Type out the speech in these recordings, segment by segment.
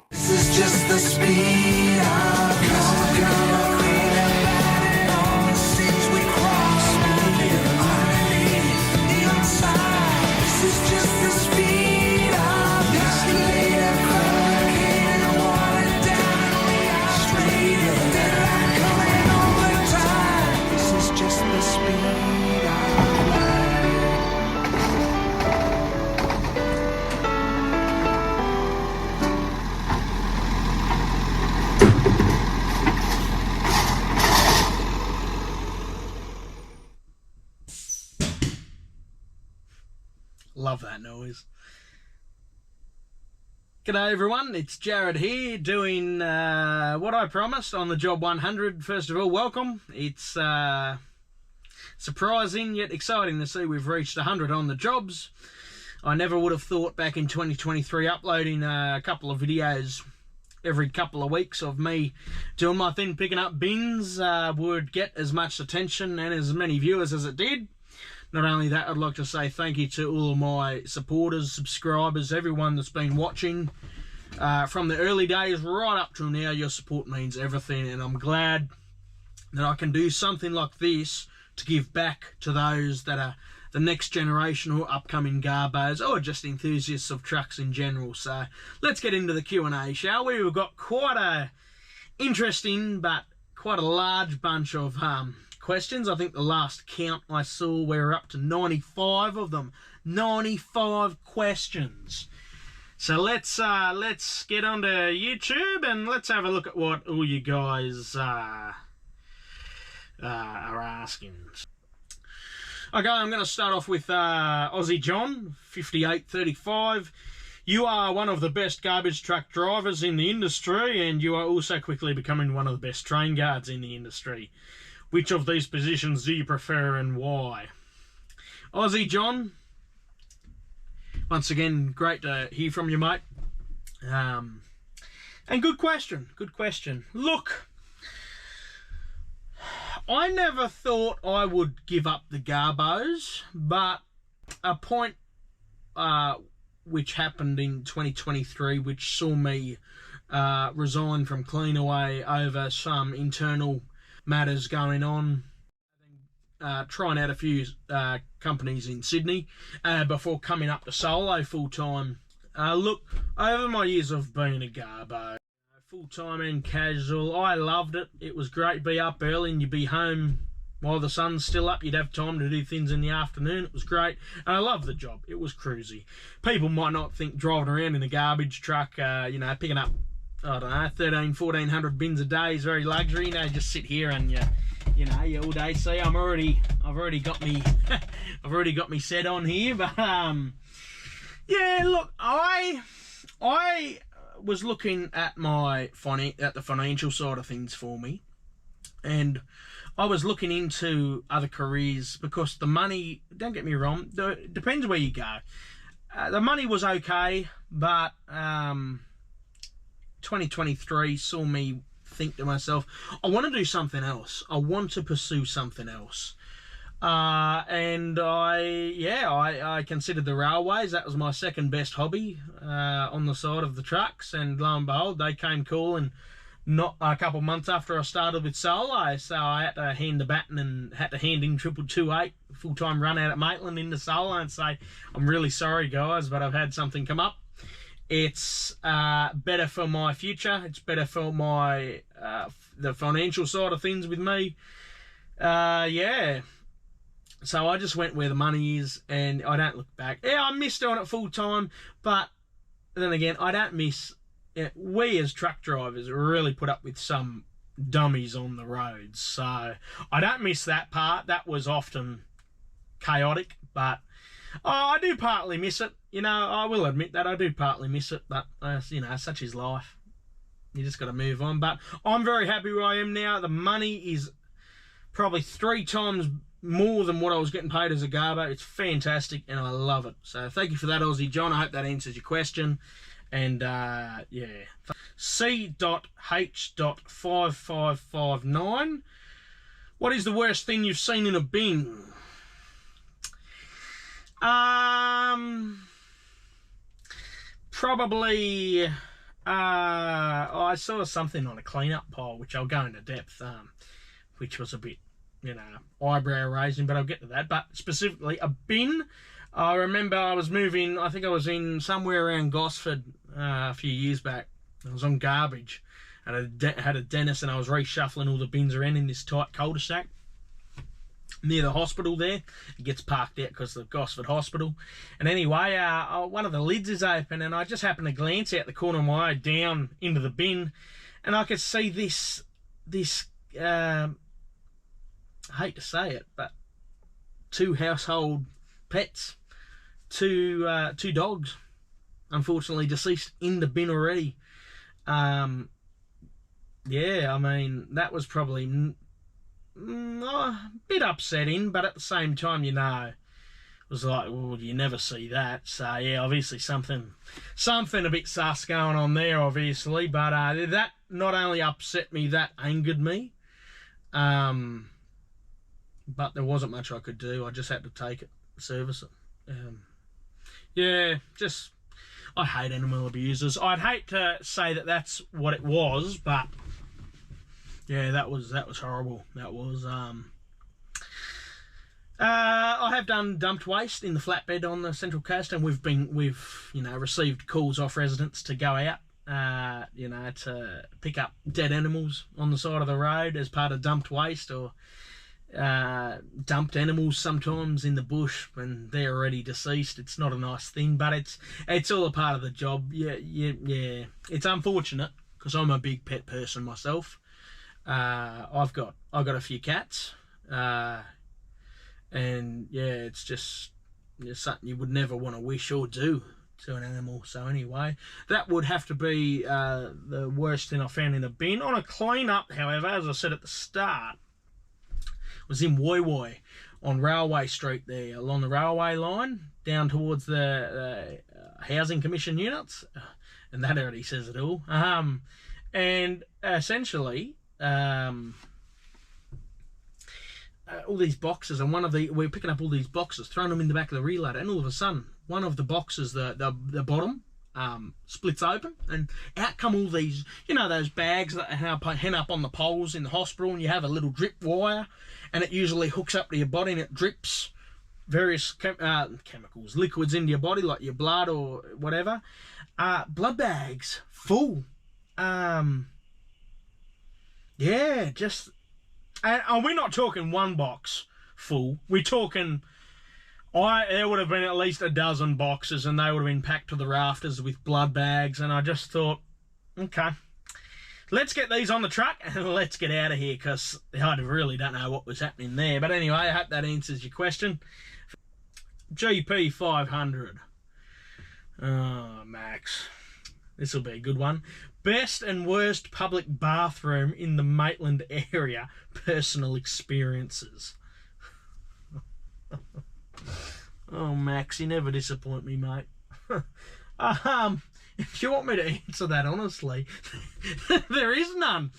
This is just the speed of all the seas we cross, moving underneath the inside. This is just the speed of escalator, hurricane, water down the straight deadline coming over time. This is just the speed of light. Love that noise. G'day everyone, it's Jared here doing what I promised on the Job 100. First of all, welcome. It's surprising yet exciting to see we've reached 100 on the jobs. I never would have thought back in 2023 uploading a couple of videos every couple of weeks of me doing my thing, picking up bins, would get as much attention and as many viewers as it did. Not only that, I'd like to say thank you to all of my supporters, subscribers, everyone that's been watching from the early days right up till now. Your support means everything, and I'm glad that I can do something like this to give back to those that are the next generation or upcoming Garbos or just enthusiasts of trucks in general. So let's get into the Q&A, shall we? We've got quite a interesting but quite a large bunch of questions. I think the last count I saw, we were up to 95 of them. 95 questions. So let's get onto YouTube and let's have a look at what all you guys are asking. Okay, I'm going to start off with Aussie John, 5835. You are one of the best garbage truck drivers in the industry, and you are also quickly becoming one of the best train guards in the industry. Which of these positions do you prefer and why? Aussie John, once again, great to hear from you, mate. And good question, good question. Look, I never thought I would give up the Garbos, but a point which happened in 2023, which saw me resign from QnA over some internal matters going on, trying out a few companies in Sydney before coming up to solo full-time. Look, over my years of being a Garbo, full-time and casual, I loved it. It was great to be up early and you'd be home while the sun's still up. You'd have time to do things in the afternoon. It was great. And I loved the job. It was cruisy. People might not think driving around in a garbage truck, picking up, I don't know, 1,400 bins a day is very luxury. Just sit here and you all day. See, I've already got me, I've already got me set on here. But yeah, look, I was looking at the financial side of things for me, and I was looking into other careers because the money, don't get me wrong, depends where you go. The money was okay, but 2023 saw me think to myself, I want to do something else. I want to pursue something else. And I considered the railways. That was my second best hobby on the side of the trucks. And lo and behold, they came calling not a couple of months after I started with solo. So I had to hand the baton and had to hand in 2228 full-time run out at Maitland into solo and say, I'm really sorry, guys, but I've had something come up. It's better for my future. It's better for my the financial side of things with me. Yeah. So I just went where the money is, and I don't look back. Yeah, I miss doing it full time, but then again, I don't miss. We as truck drivers really put up with some dummies on the roads, so I don't miss that part. That was often chaotic, but I do partly miss it. I will admit that I do partly miss it, but such is life. You just got to move on. But I'm very happy where I am now. The money is probably 3 times more than what I was getting paid as a Garbo. It's fantastic, and I love it. So thank you for that, Aussie John. I hope that answers your question. And yeah, C.H.5559. What is the worst thing you've seen in a bin? Probably I saw something on a clean-up pile, which I'll go into depth, which was a bit, eyebrow raising, but I'll get to that. But specifically, a bin. I remember I was moving, I think I was in somewhere around Gosford a few years back. I was on garbage, and I had a dentist, and I was reshuffling all the bins around in this tight cul-de-sac near the hospital there. It gets parked out because of the Gosford Hospital. And anyway, one of the lids is open, and I just happened to glance out the corner of my eye down into the bin, and I could see this I hate to say it, but 2 household pets, two dogs, unfortunately deceased in the bin already. Yeah, I mean, that was probably a bit upsetting, but at the same time, it was like, well, you never see that. So yeah, obviously something a bit sus going on there, obviously. But that not only upset me, that angered me. But there wasn't much I could do. I just had to take it, service it. Yeah, I hate animal abusers. I'd hate to say that that's what it was, but yeah, that was horrible. That was I have done dumped waste in the flatbed on the Central Coast, and we've received calls off residents to go out, to pick up dead animals on the side of the road as part of dumped waste, or dumped animals sometimes in the bush when they're already deceased. It's not a nice thing, but it's all a part of the job. Yeah. It's unfortunate because I'm a big pet person myself. I've got a few cats, and yeah, it's just something you would never want to wish or do to an animal. So anyway, that would have to be the worst thing I found in the bin. On a clean up, however, as I said at the start, was in Woy Woy on Railway Street there, along the railway line, down towards the Housing Commission units, and that already says it all. And essentially, all these boxes, and we're picking up all these boxes, throwing them in the back of the rear ladder, and all of a sudden, one of the boxes, the bottom, splits open, and out come all these, those bags that hang up on the poles in the hospital, and you have a little drip wire, and it usually hooks up to your body, and it drips various chemicals, liquids into your body, like your blood or whatever. Blood bags full. Yeah, just, and we're not talking one box full. We're talking, there would have been at least a dozen boxes, and they would have been packed to the rafters with blood bags. And I just thought, okay, let's get these on the truck and let's get out of here, because I really don't know what was happening there. But anyway, I hope that answers your question. GP 500. Oh, Max. This will be a good one. Best and worst public bathroom in the Maitland area. Personal experiences. Oh, Max, you never disappoint me, mate. If you want me to answer that honestly, there is none.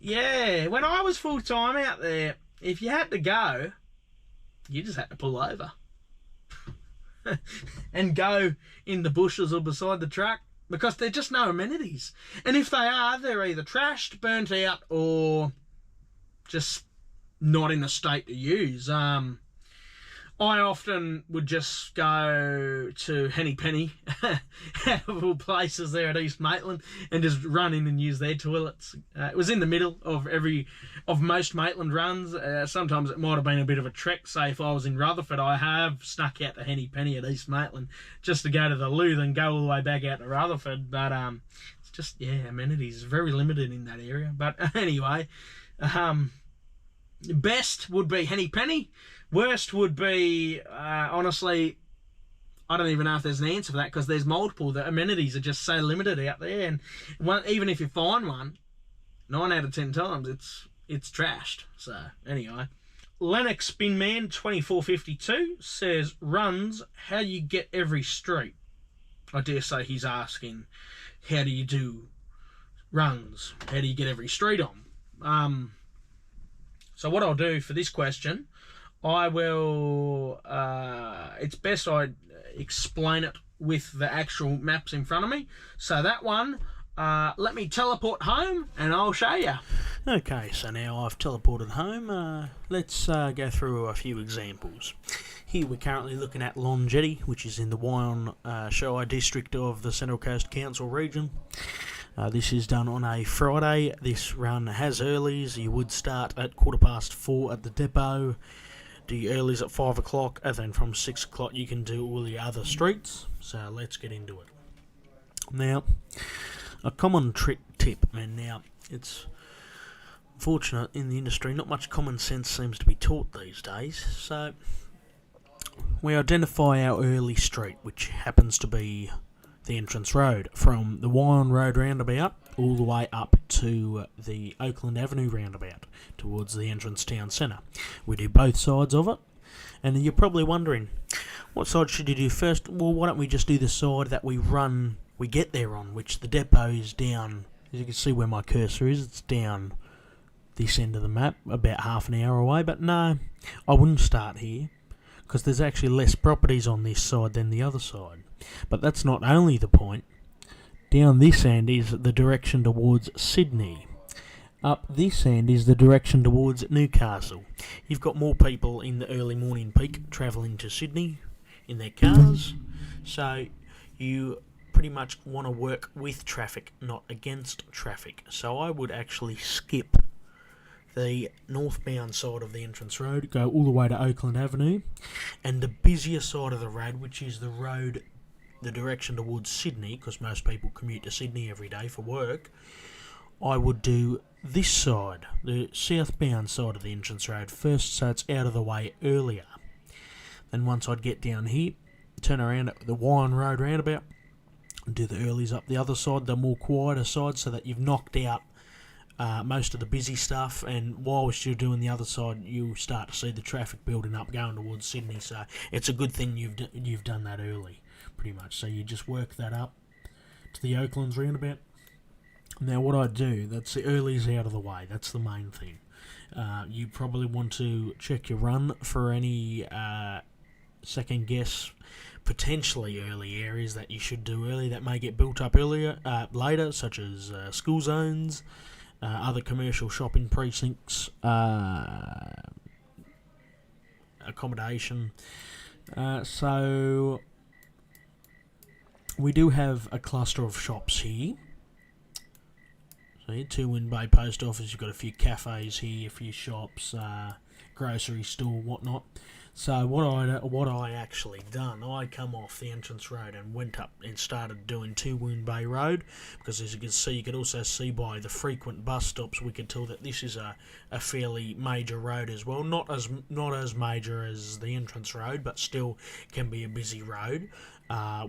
When I was full-time out there, if you had to go, you just had to pull over and go in the bushes or beside the truck, because they're just no amenities. And if they are, they're either trashed, burnt out, or just not in a state to use. I often would just go to Henny Penny, out of all places there at East Maitland, and just run in and use their toilets. It was in the middle of most Maitland runs. Sometimes it might have been a bit of a trek. Say if I was in Rutherford, I have snuck out to Henny Penny at East Maitland just to go to the loo, then go all the way back out to Rutherford. But it's just, amenities very limited in that area. But anyway, best would be Henny Penny. Worst would be, honestly, I don't even know if there's an answer for that, because there's multiple. The amenities are just so limited out there, and even if you find one, 9 out of 10 times it's trashed. So anyway, Lennox Binman 2452 says, runs, how do you get every street? I dare say he's asking, how do you do runs? How do you get every street on? So what I'll do for this question, I will, it's best explain it with the actual maps in front of me. So that one, let me teleport home and I'll show you. Okay, so now I've teleported home. Let's go through a few examples. Here we're currently looking at Longjetti, which is in the Wyong Shire district of the Central Coast Council region. This is done on a Friday. This run has earlies. You would start at 4:15 at the depot, do your earlies at 5 o'clock, and then from 6 o'clock you can do all the other streets. So let's get into it. Now, a common tip, and now it's unfortunate in the industry, not much common sense seems to be taught these days. So we identify our early street, which happens to be the entrance road, from the Wyong Road roundabout all the way up to the Oakland Avenue roundabout towards the entrance town centre. We do both sides of it, and you're probably wondering, what side should you do first? Well, why don't we just do the side that we get there on, which the depot is down, as you can see where my cursor is, it's down this end of the map, about half an hour away. But no, I wouldn't start here, because there's actually less properties on this side than the other side. But that's not only the point. Down this end is the direction towards Sydney. Up this end is the direction towards Newcastle. You've got more people in the early morning peak travelling to Sydney in their cars, so you pretty much want to work with traffic, not against traffic. So I would actually skip the northbound side of the entrance road, go all the way to Oakland Avenue, and the busier side of the road, which is the direction towards Sydney, because most people commute to Sydney every day for work, I would do this side, the southbound side of the entrance road first, so it's out of the way earlier. Then once I'd get down here, turn around at the Wyong Road roundabout, and do the earlies up the other side, the more quieter side, so that you've knocked out most of the busy stuff, and whilst you're doing the other side, you start to see the traffic building up going towards Sydney. So it's a good thing you've done that early, pretty much. So you just work that up to the Oaklands roundabout. Now what I do, that's the earlies out of the way, that's the main thing. You probably want to check your run for any second guess, potentially early areas that you should do early that may get built up later, such as school zones, other commercial shopping precincts, accommodation. So we do have a cluster of shops here. So here, 2 Wind Bay Post Office, you've got a few cafes here, a few shops, grocery store, whatnot. So what I actually done, I come off the entrance road and went up and started doing 2 Wind Bay Road, because as you can see, you could also see by the frequent bus stops, we could tell that this is a fairly major road as well. Not as major as the entrance road, but still can be a busy road.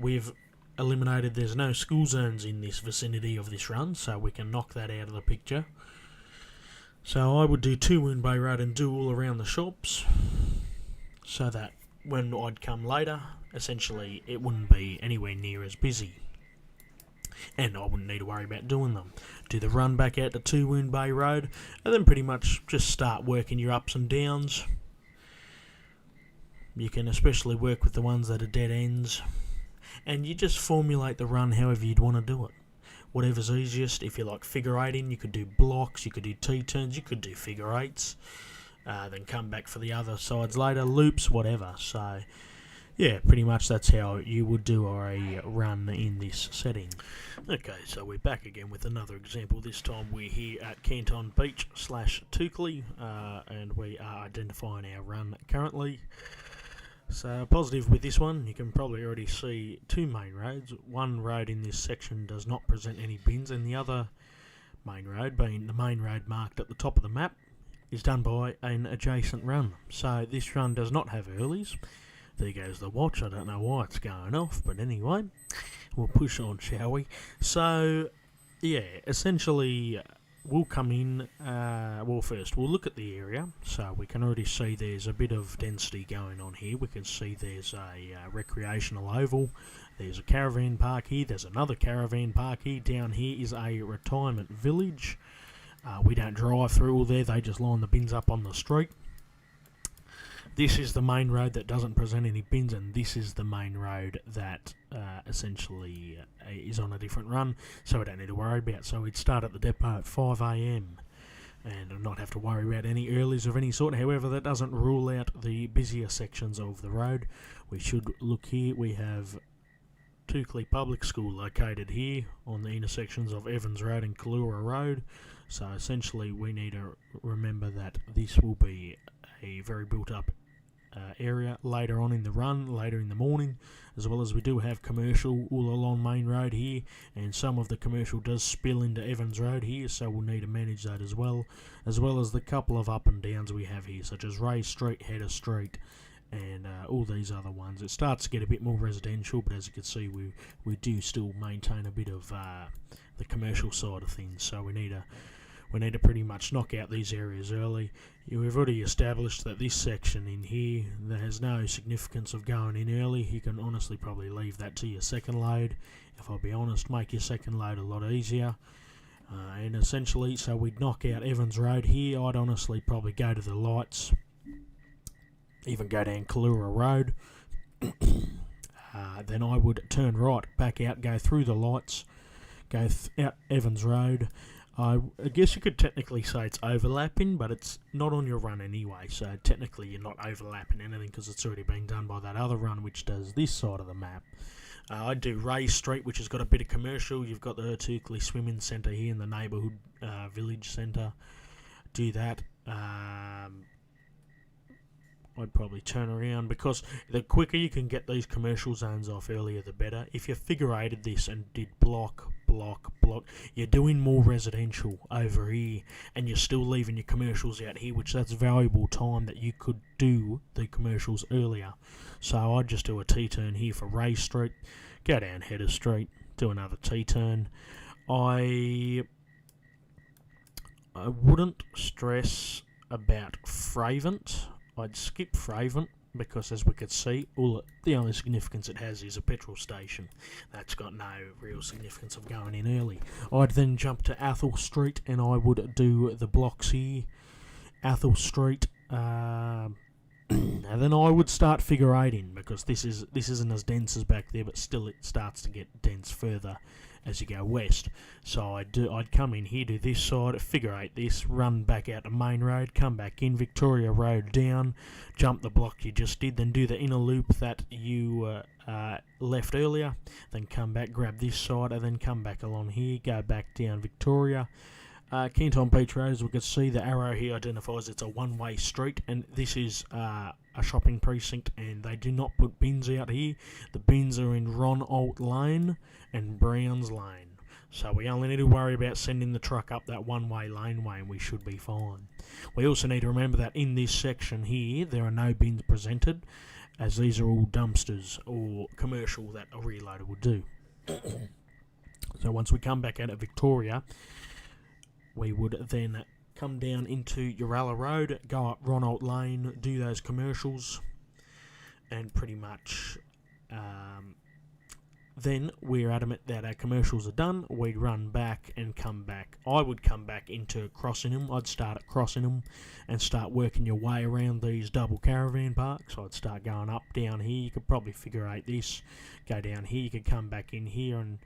We've eliminated, there's no school zones in this vicinity of this run, so we can knock that out of the picture. So I would do 2 Wind Bay Road and do all around the shops, so that when I'd come later, essentially it wouldn't be anywhere near as busy, and I wouldn't need to worry about doing them. Do the run back out to 2 Wind Bay Road, and then pretty much just start working your ups and downs. You can especially work with the ones that are dead ends, and you just formulate the run however you'd want to do it. Whatever's easiest. If you like figure eighting, you could do blocks, you could do T-turns, you could do figure eights, then come back for the other sides later, loops, whatever. So yeah, pretty much that's how you would do a run in this setting. Okay, so we're back again with another example. This time we're here at Canton Beach / Toukley, and we are identifying our run currently. So positive with this one, you can probably already see 2 main roads. One road in this section does not present any bins, and the other main road, being the main road marked at the top of the map, is done by an adjacent run. So this run does not have earlies. There goes the watch, I don't know why it's going off, but anyway, we'll push on, shall we? So yeah, essentially we'll come in, first we'll look at the area. So we can already see there's a bit of density going on here. We can see there's a recreational oval, there's a caravan park here, there's another caravan park here, down here is a retirement village. We don't drive through all there, they just line the bins up on the street. this is the main road that doesn't present any bins, and this is the main road that essentially is on a different run, so we don't need to worry about. So we'd start at the depot at 5 a.m. and not have to worry about any earlies of any sort. However, that doesn't rule out the busier sections of the road. We should look here. We have Tukley Public School located here on the intersections of Evans Road and Kallura Road. So essentially we need to remember that this will be a very built up area later on in the run, later in the morning, as well as we do have commercial all along Main Road here, and some of the commercial does spill into Evans Road here, so we'll need to manage that as well as the couple of up and downs we have here, such as Ray Street, Header Street, and all these other ones. It starts to get a bit more residential, but as you can see, we do still maintain a bit of the commercial side of things, so we need to pretty much knock out these areas early. We've already established that this section in here, there has no significance of going in early. You can honestly probably leave that to your second load. If I'll be honest, make your second load a lot easier. And essentially, so we'd knock out Evans Road here. I'd honestly probably go to the lights, even go down Kallura Road. Then I would turn right, back out, go through the lights, go out Evans Road. I guess you could technically say it's overlapping, but it's not on your run anyway, so technically you're not overlapping anything because it's already been done by that other run which does this side of the map. I'd do Ray Street, which has got a bit of commercial. You've got the Tukley Swimming Centre here in the neighbourhood village centre. Do that. I'd probably turn around, because the quicker you can get these commercial zones off earlier the better. If you figure eighted this and did block, you're doing more residential over here and you're still leaving your commercials out here, which that's valuable time that you could do the commercials earlier. So I'd just do a T-turn here for Ray Street, go down Header Street, do another T-turn. I wouldn't stress about Fravant. I'd skip Fravant because, as we could see, the only significance it has is a petrol station. That's got no real significance of going in early. I'd then jump to Athol Street and I would do the blocks here. Athol Street, and then I would start figure eighting, because this isn't as dense as back there, but still it starts to get dense further as you go west. So I'd come in here, do this side, figure eight this, run back out to Main Road, come back in, Victoria Road down, jump the block you just did, then do the inner loop that you left earlier, then come back, grab this side, and then come back along here, go back down Victoria. Kenton Beach Road, as we can see, the arrow here identifies it's a one-way street, and this is a shopping precinct, and they do not put bins out here. The bins are in Ron Alt Lane and Browns Lane, so we only need to worry about sending the truck up that one-way laneway and we should be fine. We also need to remember that in this section here there are no bins presented, as these are all dumpsters or commercial that a reloader would do. So once we come back out of Victoria, we would then come down into Uralla Road, go up Ronald Lane, do those commercials, and pretty much then we're adamant that our commercials are done. We'd run back and come back. I would come back into Crossingham. I'd start at Crossingham and start working your way around these double caravan parks. I'd start going up, down here. You could probably figure eight this, go down here. You could come back in here and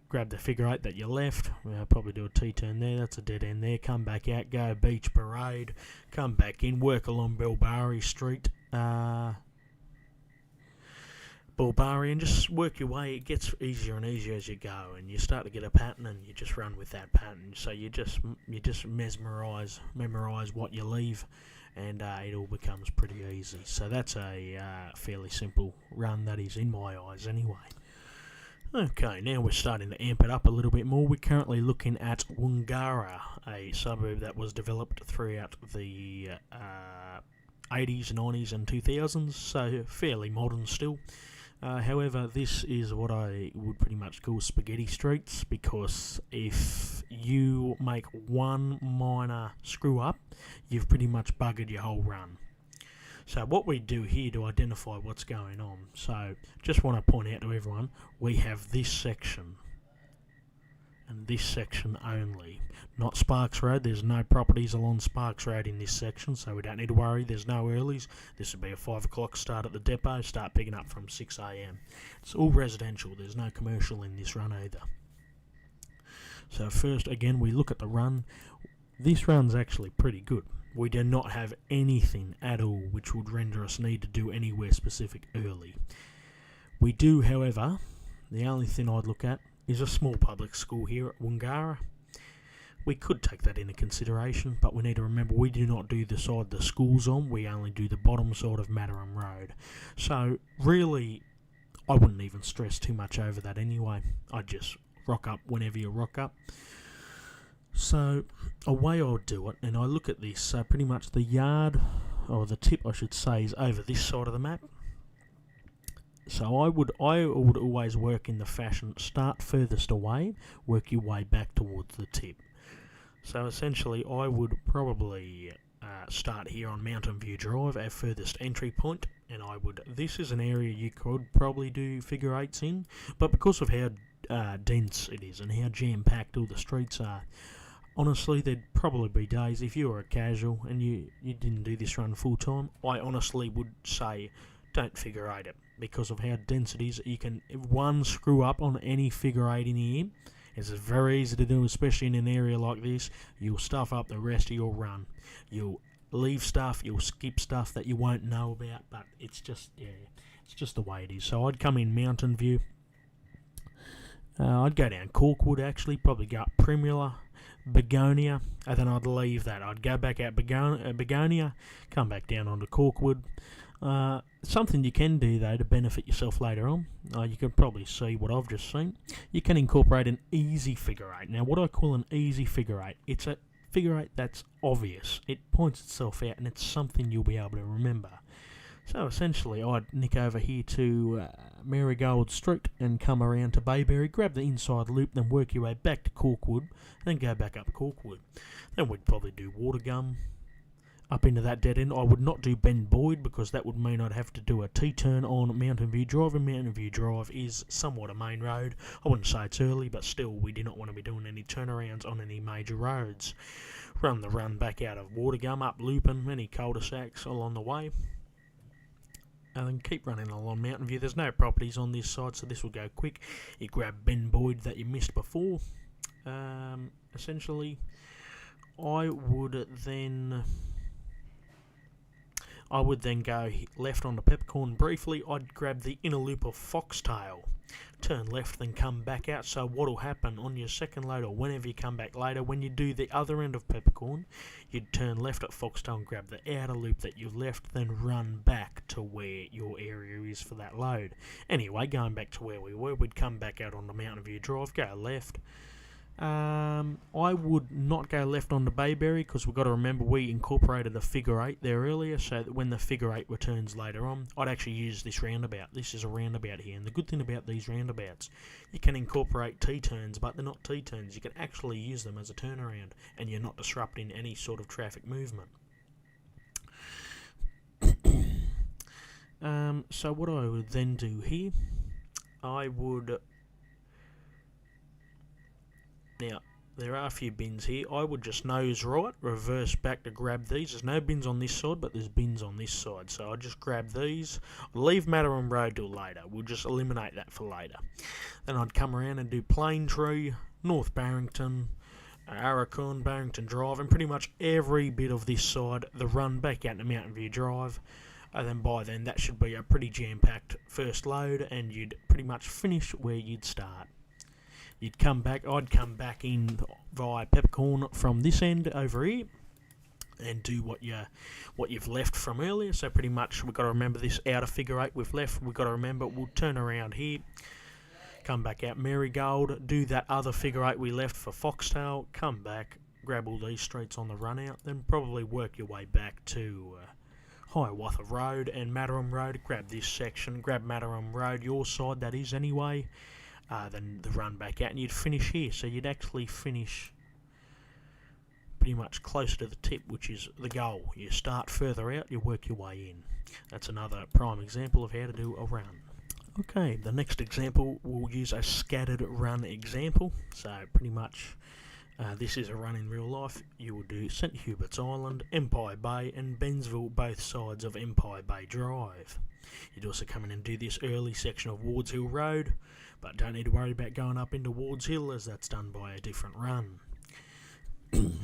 grab the figure eight that you left. Probably do a T-turn there, that's a dead end there. Come back out, go Beach Parade, come back in, work along Bilbari Street, Bilbari, and just work your way. It gets easier and easier as you go, and you start to get a pattern, and you just run with that pattern. So you just memorise what you leave, and it all becomes pretty easy. So that's a fairly simple run, that is, in my eyes anyway. Okay, now we're starting to amp it up a little bit more. We're currently looking at Wangara, a suburb that was developed throughout the 80s, 90s and 2000s, so fairly modern still. However, this is what I would pretty much call spaghetti streets, because if you make one minor screw up, you've pretty much buggered your whole run. So what we do here to identify what's going on, so just want to point out to everyone, we have this section, and this section only. Not Sparks Road. There's no properties along Sparks Road in this section, so we don't need to worry. There's no earlies. This would be a 5 o'clock start at the depot, start picking up from 6 a.m. It's all residential. There's no commercial in this run either. So first, again, we look at the run. This run's actually pretty good. We do not have anything at all which would render us need to do anywhere specific early. We do, however, the only thing I'd look at is a small public school here at Wangara. We could take that into consideration, but we need to remember we do not do the side the school's on, we only do the bottom side of Mataram Road. So, really, I wouldn't even stress too much over that anyway. I'd just rock up whenever you rock up. So, a way I would do it, and I look at this, so pretty much the yard, or the tip I should say, is over this side of the map. So I would always work in the fashion, start furthest away, work your way back towards the tip. So essentially I would probably start here on Mountain View Drive, our furthest entry point, and this is an area you could probably do figure eights in, but because of how dense it is and how jam-packed all the streets are, honestly there'd probably be days, if you were a casual and you didn't do this run full time, I honestly would say don't figure eight it, because of how dense it is. You can, if one screw up on any figure eight in here, it's very easy to do, especially in an area like this. You'll stuff up the rest of your run. You'll leave stuff, you'll skip stuff that you won't know about, but it's just the way it is. So I'd come in Mountain View. I'd go down Corkwood actually, probably go up Primula, Begonia, and then I'd leave that. I'd go back out Begonia, come back down onto Corkwood. Something you can do though to benefit yourself later on, you can probably see what I've just seen, you can incorporate an easy figure eight. Now what I call an easy figure eight, it's a figure eight that's obvious, it points itself out and it's something you'll be able to remember. So essentially I'd nick over here to Marigold Street and come around to Bayberry, grab the inside loop, then work your way back to Corkwood, then go back up Corkwood. Then we'd probably do Watergum, up into that dead end. I would not do Ben Boyd because that would mean I'd have to do a T-turn on Mountain View Drive, and Mountain View Drive is somewhat a main road. I wouldn't say it's early, but still we do not want to be doing any turnarounds on any major roads. Run the run back out of Watergum, up Lupin, any cul-de-sacs along the way, and then keep running along Mountain View. There's no properties on this side, so this will go quick. You grab Ben Boyd that you missed before. Essentially, I would then go left onto Peppercorn briefly. I'd grab the inner loop of Foxtail, turn left, then come back out. So what'll happen on your second load, or whenever you come back later, when you do the other end of Peppercorn, you'd turn left at Foxtail and grab the outer loop that you've left, then run back to where your area is for that load. Anyway, going back to where we were, we'd come back out onto Mountain View Drive, go left. I would not go left onto Bayberry because we've got to remember we incorporated the figure eight there earlier, so that when the figure eight returns later on, I'd actually use this roundabout. This is a roundabout here, and the good thing about these roundabouts, you can incorporate T-turns, but they're not T-turns. You can actually use them as a turnaround, and you're not disrupting any sort of traffic movement. So what I would then do here, now, there are a few bins here. I would just nose right, reverse back to grab these. There's no bins on this side, but there's bins on this side. So I'd just grab these. Leave Mataram Road till later. We'll just eliminate that for later. Then I'd come around and do Plaintree, North Barrington, Arakan, Barrington Drive, and pretty much every bit of this side, the run back out to Mountain View Drive. And then by then, that should be a pretty jam-packed first load, and you'd pretty much finish where you'd start. I'd come back in via Peppercorn from this end over here and do what you've left from earlier. So pretty much we've got to remember this outer figure eight we've left. We've got to remember we'll turn around here, come back out Marigold, do that other figure eight we left for Foxtail, come back, grab all these streets on the run out, then probably work your way back to Hiawatha Road and Mataram Road. Grab this section, grab Mataram Road, your side that is anyway. Then the run back out, and you'd finish here. So you'd actually finish pretty much closer to the tip, which is the goal. You start further out, you work your way in. That's another prime example of how to do a run. Okay, the next example, we'll use a scattered run example. So pretty much this is a run in real life. You will do St Hubert's Island, Empire Bay and Bensville, both sides of Empire Bay Drive. You'd also come in and do this early section of Wards Hill Road, but don't need to worry about going up into Wards Hill as that's done by a different run.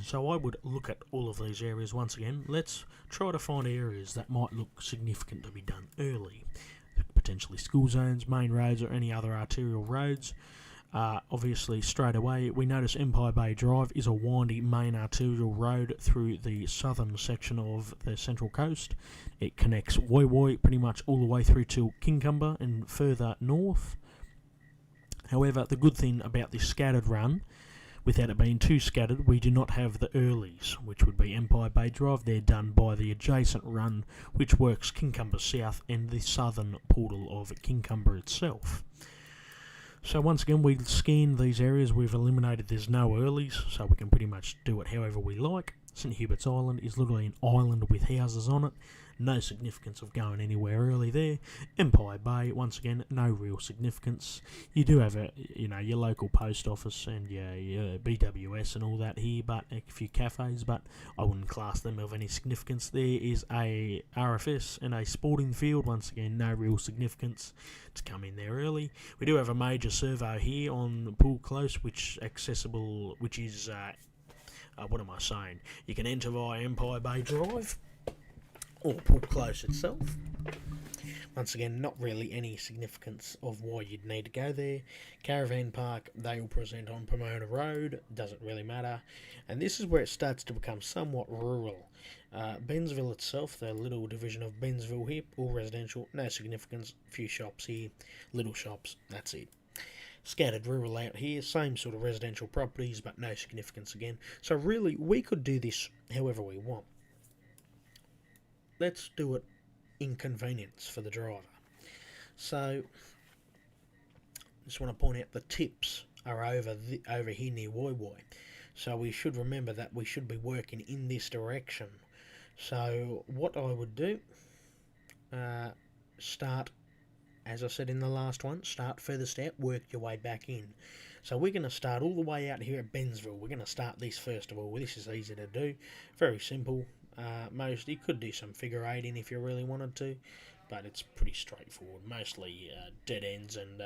So I would look at all of these areas once again. Let's try to find areas that might look significant to be done early. Potentially school zones, main roads or any other arterial roads. Obviously straight away we notice Empire Bay Drive is a windy main arterial road through the southern section of the Central Coast. It connects Woy Woy pretty much all the way through to Kincumber and further north. However, the good thing about this scattered run, without it being too scattered, we do not have the earlies, which would be Empire Bay Drive. They're done by the adjacent run, which works Kincumber South and the southern portal of Kincumber itself. So once again, we scan these areas. We've eliminated there's no earlies, so we can pretty much do it however we like. St Hubert's Island is literally an island with houses on it. No significance of going anywhere early there. Empire Bay, once again, no real significance. You do have your local post office and your BWS and all that here, but a few cafes, but I wouldn't class them of any significance. There is a RFS and a sporting field, once again, no real significance to come in there early. We do have a major servo here on Pool Close, which is what am I saying? You can enter via Empire Bay Drive or Pool Close itself. Once again, not really any significance of why you'd need to go there. Caravan Park, they will present on Pomona Road, doesn't really matter. And this is where it starts to become somewhat rural. Bensville itself, the little division of Bensville here, all residential, no significance, few shops here, little shops, that's it. Scattered rural out here, same sort of residential properties, but no significance again. So really, we could do this however we want. Let's do it inconvenience for the driver. So, just want to point out the tips are over here near Woy Woy. So we should remember that we should be working in this direction. So what I would do, start, as I said in the last one, start furthest out, work your way back in. So we're going to start all the way out here at Bensville. We're going to start this first of all. This is easy to do, very simple. You could do some figure eighting if you really wanted to, but it's pretty straightforward. Mostly dead ends and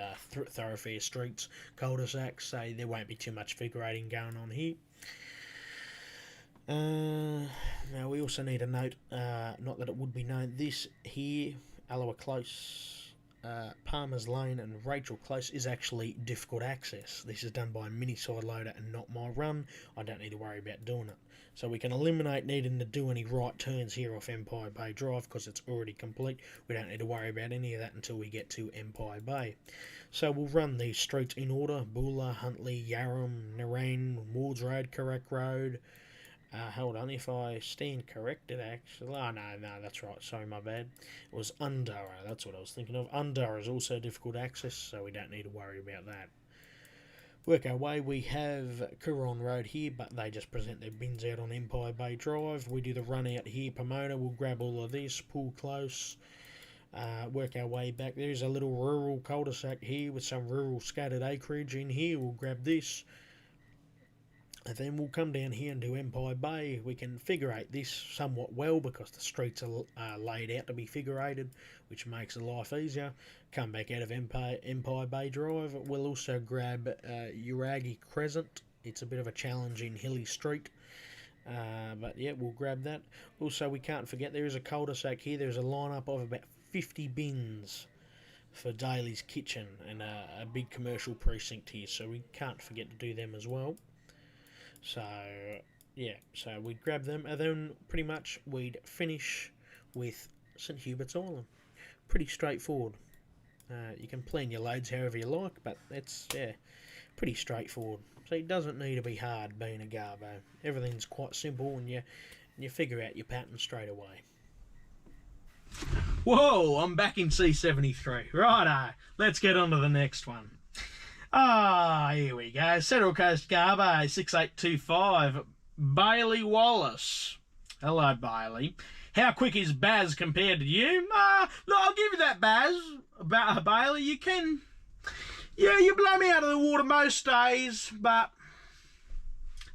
thoroughfare streets, cul-de-sacs, so there won't be too much figure eighting going on here. Now we also need a note, not that it would be known, this here, Alloa Close, Palmer's Lane and Rachel Close is actually difficult access. This is done by a mini side loader and not my run. I don't need to worry about doing it. So we can eliminate needing to do any right turns here off Empire Bay Drive because it's already complete. We don't need to worry about any of that until we get to Empire Bay. So we'll run these streets in order: Boola, Huntley, Yarram, Nareen, Wards Road, Correct Road. Hold on, if I stand corrected, actually. Oh, no, that's right. Sorry, my bad. It was Undurra. That's what I was thinking of. Undurra is also difficult access, so we don't need to worry about that. Work our way. We have Coorong Road here, but they just present their bins out on Empire Bay Drive. We do the run out here, Pomona. We'll grab all of this, Pool Close. Work our way back. There's a little rural cul-de-sac here with some rural scattered acreage in here. We'll grab this. And then we'll come down here and do Empire Bay. We can figure eight this somewhat well because the streets are laid out to be figure eighted, which makes the life easier. Come back out of Empire Bay Drive. We'll also grab Uragi Crescent. It's a bit of a challenging hilly street. But yeah, we'll grab that. Also, we can't forget there is a cul-de-sac here. There's a lineup of about 50 bins for Daly's Kitchen and a big commercial precinct here. So we can't forget to do them as well. So, yeah, so we'd grab them, and then pretty much we'd finish with St Hubert's Island. Pretty straightforward. You can plan your loads however you like, but it's, pretty straightforward. So it doesn't need to be hard being a Garbo. Everything's quite simple, and you figure out your pattern straight away. Whoa, I'm back in C73. Righto, let's get on to the next one. Here we go. Central Coast Garbo 6825. Bailey Wallace. Hello, Bailey. How quick is Baz compared to you? Look, I'll give you that, Baz. Bailey, you can... Yeah, you blow me out of the water most days, but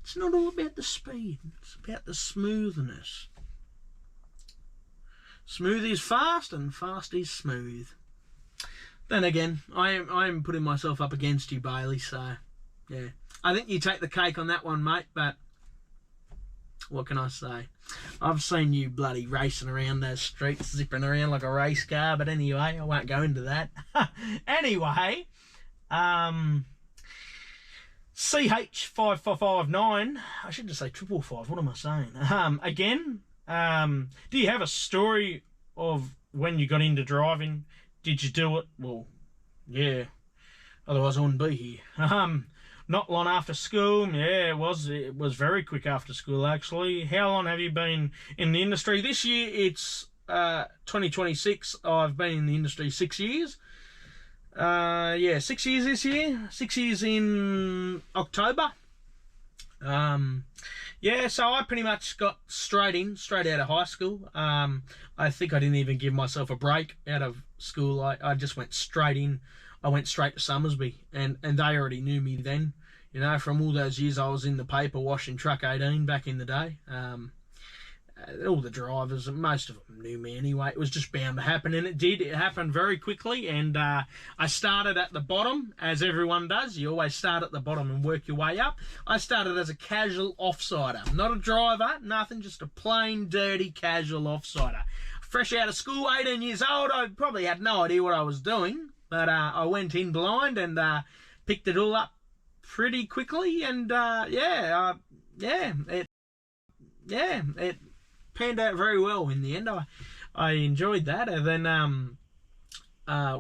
it's not all about the speed. It's about the smoothness. Smooth is fast, and fast is smooth. Then again, I am putting myself up against you, Bailey, so, yeah. I think you take the cake on that one, mate, but what can I say? I've seen you bloody racing around those streets, zipping around like a race car, but anyway, I won't go into that. Anyway, CH5559, I should just say 555, what am I saying? Again, do you have a story of when you got into driving? Did you do it? Well, yeah, otherwise I wouldn't be here. Not long after school. Yeah, it was very quick after school, actually. How long have you been in the industry? This year it's 2026. I've been in the industry 6 years. Yeah, 6 years this year. 6 years in October. Yeah, so I pretty much got straight out of high school. I think I didn't even give myself a break out of school. I just went straight in. I went straight to Summersby, and they already knew me then. You know, from all those years I was in the paper washing Truck 18 back in the day. All the drivers, most of them knew me anyway. It was just bound to happen, and it did. It happened very quickly, and I started at the bottom, as everyone does. You always start at the bottom and work your way up. I started as a casual offsider, not a driver, nothing, just a plain, dirty, casual offsider. Fresh out of school, 18 years old, I probably had no idea what I was doing, but I went in blind and picked it all up pretty quickly, and it panned out very well in the end. I enjoyed that, and then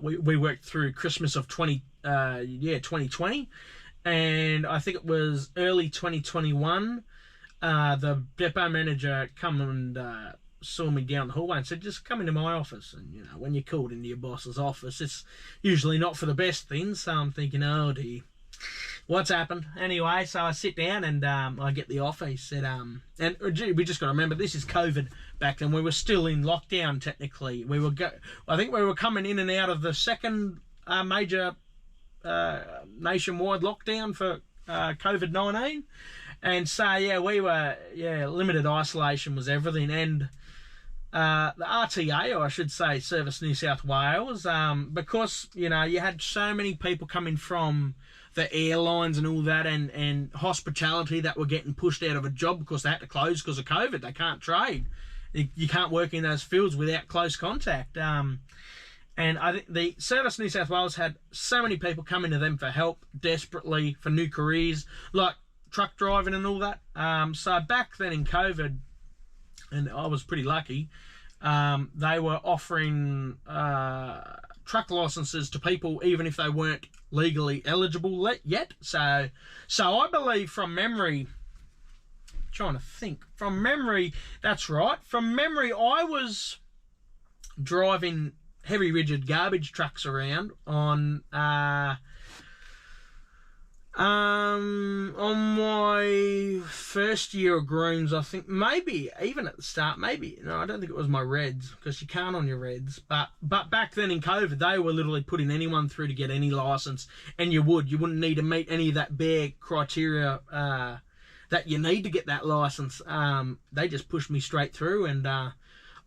we worked through Christmas of 2020, and I think it was early 2021. The depot manager come and saw me down the hallway and said, just come into my office. And you know, when you're called into your boss's office, it's usually not for the best things. So I'm thinking, oh dear, what's happened? Anyway, so I sit down and I get the offer. He said, and we just got to remember, this is COVID back then. We were still in lockdown technically. I think we were coming in and out of the second major nationwide lockdown for COVID-19. And so, yeah, we were, limited isolation was everything. And the RTA, or I should say Service New South Wales, because, you know, you had so many people coming from the airlines and all that, and hospitality that were getting pushed out of a job because they had to close because of COVID. They can't trade. You can't work in those fields without close contact. And I think the Service New South Wales had so many people coming to them for help, desperately, for new careers, like truck driving and all that. So back then in COVID, and I was pretty lucky, they were offering truck licenses to people even if they weren't legally eligible yet. So I believe from memory, trying to think, from memory, that's right. From memory, I was driving heavy rigid garbage trucks around on my first year of grooms. I think maybe even at the start, I don't think it was my Reds, because you can't on your Reds, but back then in COVID, they were literally putting anyone through to get any license, and you wouldn't need to meet any of that bare criteria that you need to get that license. They just pushed me straight through, and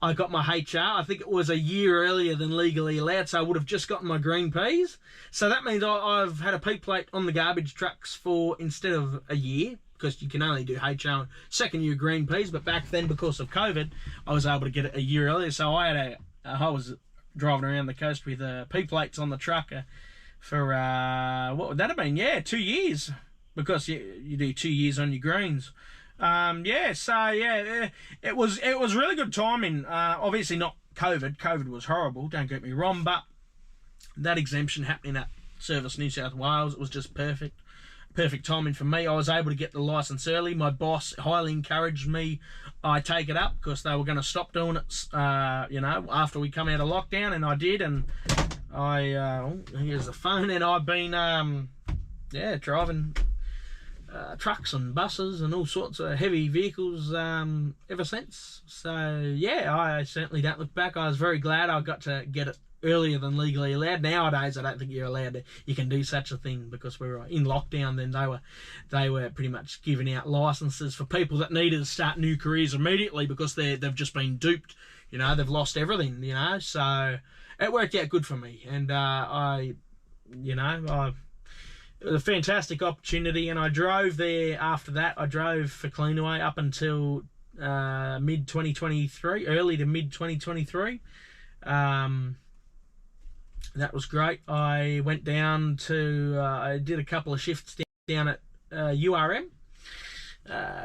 I got my HR, I think it was a year earlier than legally allowed, so I would have just gotten my green Ps. So that means I've had a P plate on the garbage trucks for, instead of a year, because you can only do HR second year green Ps, but back then, because of COVID, I was able to get it a year earlier. So I was driving around the coast with P plates on the truck for, what would that have been? Yeah, 2 years, because you do 2 years on your greens. It was really good timing. Obviously not COVID. COVID was horrible, don't get me wrong, but that exemption happening at Service New South Wales, it was just perfect timing for me. I was able to get the license early. My boss highly encouraged me I take it up, because they were going to stop doing it, after we come out of lockdown, and I did. And here's the phone, and I've been, driving trucks and buses and all sorts of heavy vehicles ever since. So yeah, I certainly don't look back. I was very glad I got to get it earlier than legally allowed. Nowadays, I don't think you're allowed to. You can do such a thing because we were in lockdown. Then they were pretty much giving out licenses for people that needed to start new careers immediately because they've just been duped. You know, they've lost everything. You know, so it worked out good for me, and it was a fantastic opportunity. And I drove there after that. I drove for QnA up until mid 2023, early to mid 2023. That was great. I went down to, I did a couple of shifts down at URM.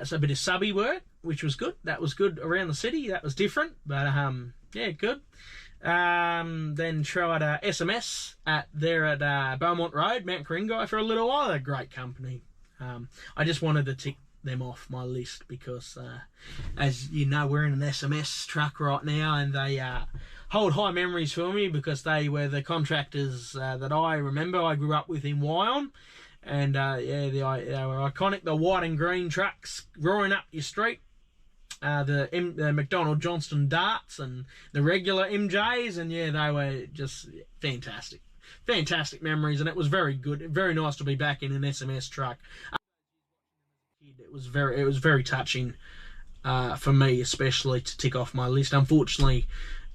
So a bit of subby work, which was good. That was good around the city. That was different, but yeah, good. Then tried SMS there at Beaumont Road, Mount Coringai for a little while. They're a great company. I just wanted to tick them off my list because, as you know, we're in an SMS truck right now, and they hold high memories for me because they were the contractors that I remember. I grew up with in Wyong, and they were iconic. The white and green trucks roaring up your street, the McDonald Johnston Darts and the regular MJs, and yeah, they were just fantastic memories, and it was very good, very nice to be back in an SMS truck. It was very touching for me, especially to tick off my list. Unfortunately,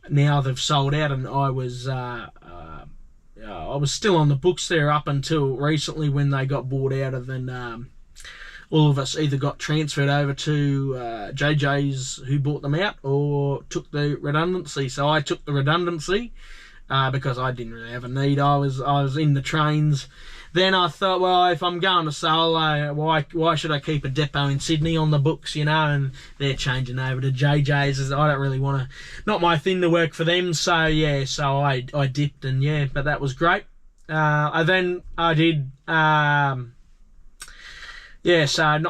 now they've sold out, and I was still on the books there up until recently when they got bought out of, and all of us either got transferred over to JJ's who bought them out, or took the redundancy. So I took the redundancy because I didn't really have a need. I was in the trains. Then I thought, well, if I'm going to solo, why should I keep a depot in Sydney on the books, you know? And they're changing over to JJ's. I don't really want to, not my thing to work for them. So yeah, so I dipped, and yeah, but that was great. So not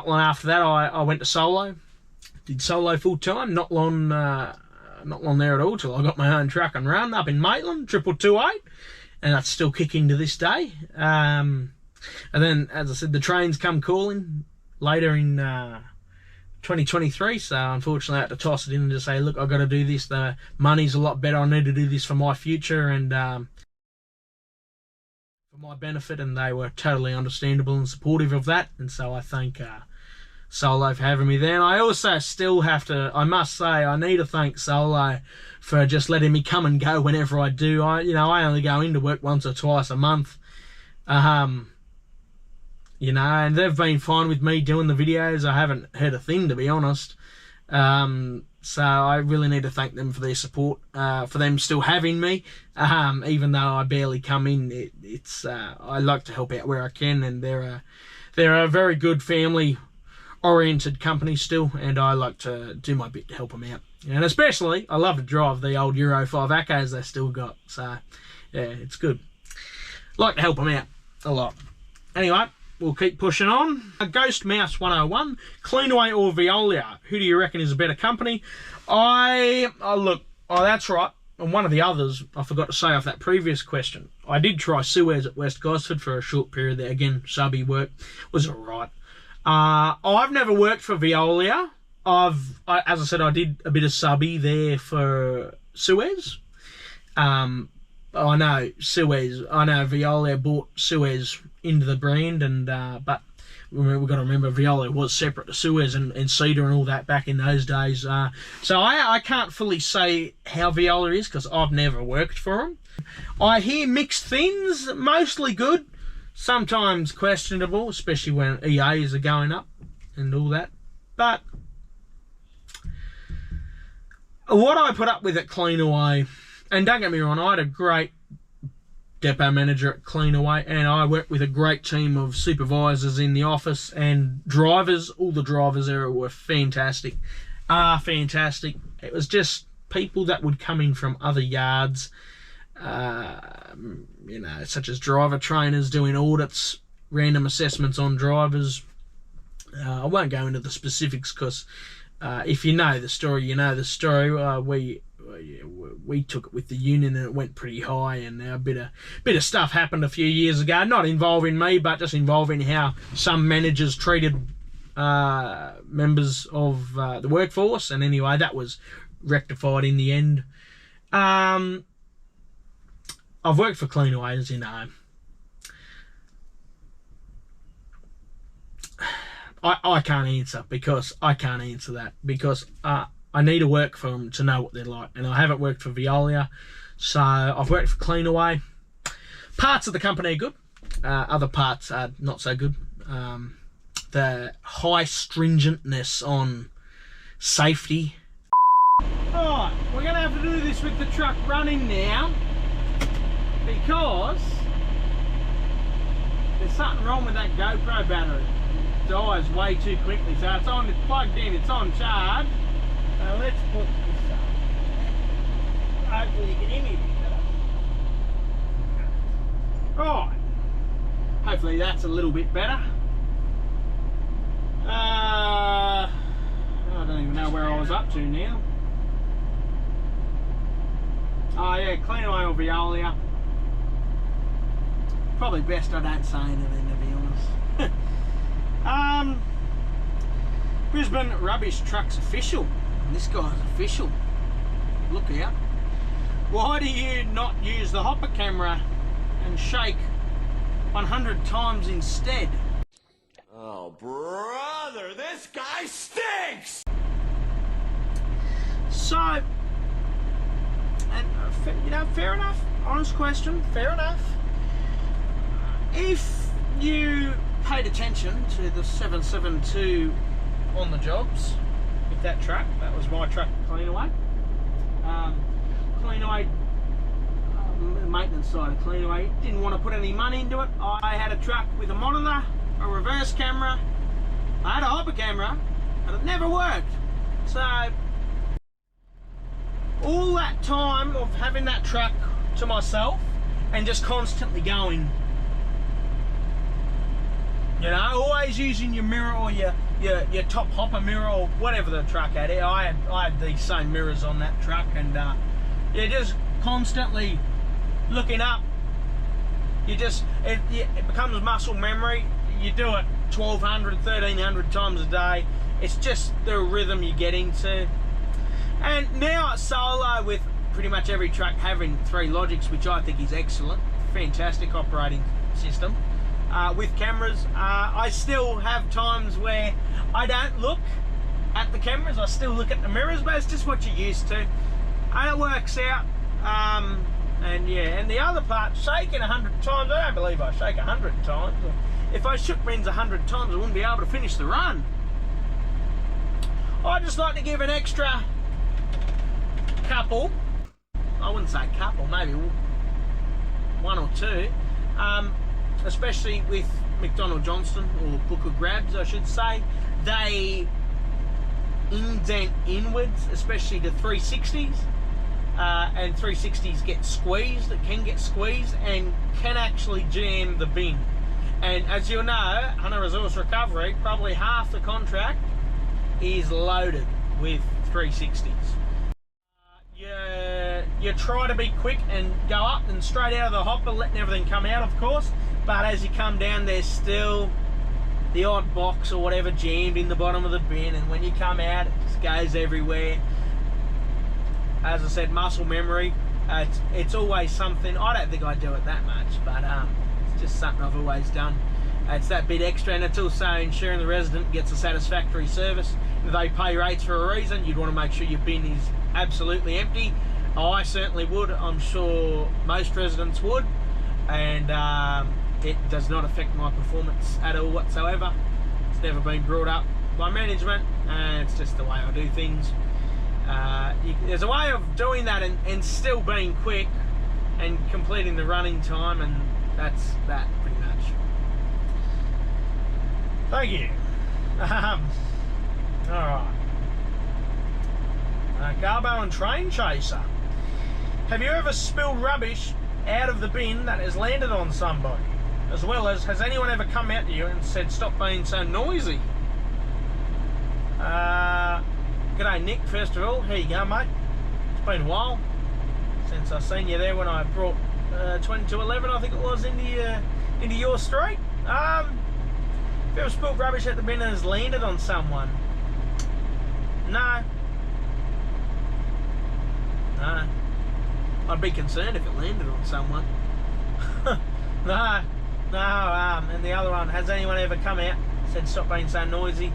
long after that, I went to solo. Did solo full time. Not long there at all till I got my own truck and run up in Maitland, 2228. And that's still kicking to this day. And then, as I said, the trains come calling later in 2023. So unfortunately, I had to toss it in and just say, look, I've got to do this. The money's a lot better. I need to do this for my future and for my benefit. And they were totally understandable and supportive of that. And so I thank Solo for having me there. And I also still have to, I must say, I need to thank Solo for just letting me come and go whenever I do. I only go into work once or twice a month. And they've been fine with me doing the videos. I haven't heard a thing, to be honest. So I really need to thank them for their support, for them still having me. Even though I barely come in, I like to help out where I can, and they're a very good family-oriented company still, and I like to do my bit to help them out. And especially, I love to drive the old Euro 5 Accos they still got. So, yeah, it's good. Like to help them out a lot. Anyway, we'll keep pushing on. Ghost Mouse 101, QnA or Veolia? Who do you reckon is a better company? That's right. And one of the others, I forgot to say off that previous question. I did try Suez at West Gosford for a short period there. Again, subby work was alright. I've never worked for Veolia. As I said, I did a bit of subby there for Suez. I know Veolia bought Suez into the brand, and but we've got to remember Veolia was separate to Suez and Cedar and all that back in those days. So I can't fully say how Veolia is because I've never worked for them. I hear mixed things, mostly good, sometimes questionable, especially when EAs are going up and all that. But what I put up with at QnA, and don't get me wrong, I had a great depot manager at QnA, and I worked with a great team of supervisors in the office and drivers. All the drivers there were fantastic. Fantastic. It was just people that would come in from other yards, such as driver trainers doing audits, random assessments on drivers. I won't go into the specifics because if you know the story, you know the story. We took it with the union and it went pretty high, and a bit of stuff happened a few years ago, not involving me, but just involving how some managers treated members of the workforce. And anyway, that was rectified in the end. I've worked for QnA, as you know. I can't answer because I can't answer that because I need to work for them to know what they're like, and I haven't worked for Veolia, so I've worked for QnA. Parts of the company are good, other parts are not so good. The high stringentness on safety. Alright, we're going to have to do this with the truck running now because there's something wrong with that GoPro battery. It dies way too quickly, so it's on, it's plugged in, it's on charge. So let's put this up. Hopefully you can hear me a bit better. Alright, hopefully that's a little bit better. I don't even know where I was up to now. Oh yeah, QnA or Veolia. Probably best I don't say anything, to be honest. Brisbane Rubbish Trucks official. And this guy's official. Look out. Why do you not use the hopper camera and shake 100 times instead? Oh, brother, this guy stinks! So, and you know, fair enough. Honest question, fair enough. If you paid attention to the 772 on the jobs with that truck, that was my truck at QnA. QnA, maintenance side of QnA, didn't want to put any money into it. I had a truck with a monitor, a reverse camera, I had a hopper camera, and it never worked. So all that time of having that truck to myself and just constantly going, you know, always using your mirror or your top hopper mirror or whatever the truck had. I had these same mirrors on that truck, and you're just constantly looking up. You just, it becomes muscle memory. You do it 1,200, 1,300 times a day. It's just the rhythm you get into. And now at Solo, with pretty much every truck having 3 Logics, which I think is excellent, fantastic operating system, with cameras, I still have times where I don't look at the cameras, I still look at the mirrors, but it's just what you're used to, and it works out. And yeah, and the other part, shaking 100 times, I don't believe I shake 100 times. If I shook Men's 100 times, I wouldn't be able to finish the run. I'd just like to give an extra couple, I wouldn't say couple, maybe 1 or 2, especially with McDonald Johnston, or Booker Grabs I should say. They indent inwards, especially the 360s, and 360s get squeezed, it can get squeezed and can actually jam the bin. And as you'll know, Hunter Resource Recovery, probably half the contract is loaded with 360s. You try to be quick and go up and straight out of the hopper, letting everything come out, of course, but as you come down, there's still the odd box or whatever jammed in the bottom of the bin, and when you come out, it just goes everywhere. As I said, muscle memory, it's always something. I don't think I do it that much, but it's just something I've always done. It's that bit extra, and it's also ensuring the resident gets a satisfactory service. If they pay rates for a reason, you'd want to make sure your bin is absolutely empty. I certainly would, I'm sure most residents would, and it does not affect my performance at all whatsoever. It's never been brought up by management, and it's just the way I do things. There's a way of doing that and still being quick and completing the running time, and that's that pretty much. Thank you. Alright. Garbo and Train Chaser. Have you ever spilled rubbish out of the bin that has landed on somebody? As well as, has anyone ever come out to you and said, stop being so noisy? G'day Nick, first of all. Here you go, mate. It's been a while since I've seen you there when I brought 2211, I think it was, into your street. Have you ever spilled rubbish at the bin and has landed on someone? No. No. I'd be concerned if it landed on someone. No, and the other one, has anyone ever come out, said stop being so noisy?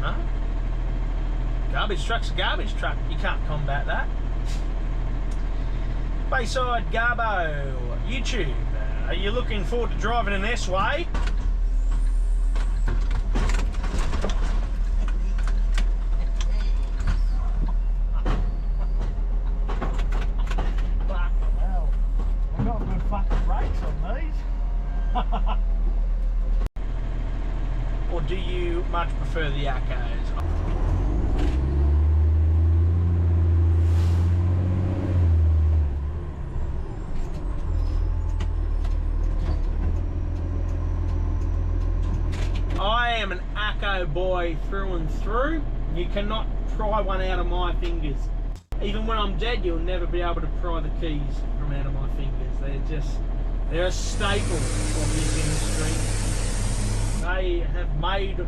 No? Garbage truck's a garbage truck. You can't combat that. Bayside Garbo, YouTube. Are you looking forward to driving an S-Way? Or do you much prefer the Accos? I am an Acco boy through and through. You cannot pry one out of my fingers. Even when I'm dead, you'll never be able to pry the keys from out of my fingers. They're a staple of this industry. They have made the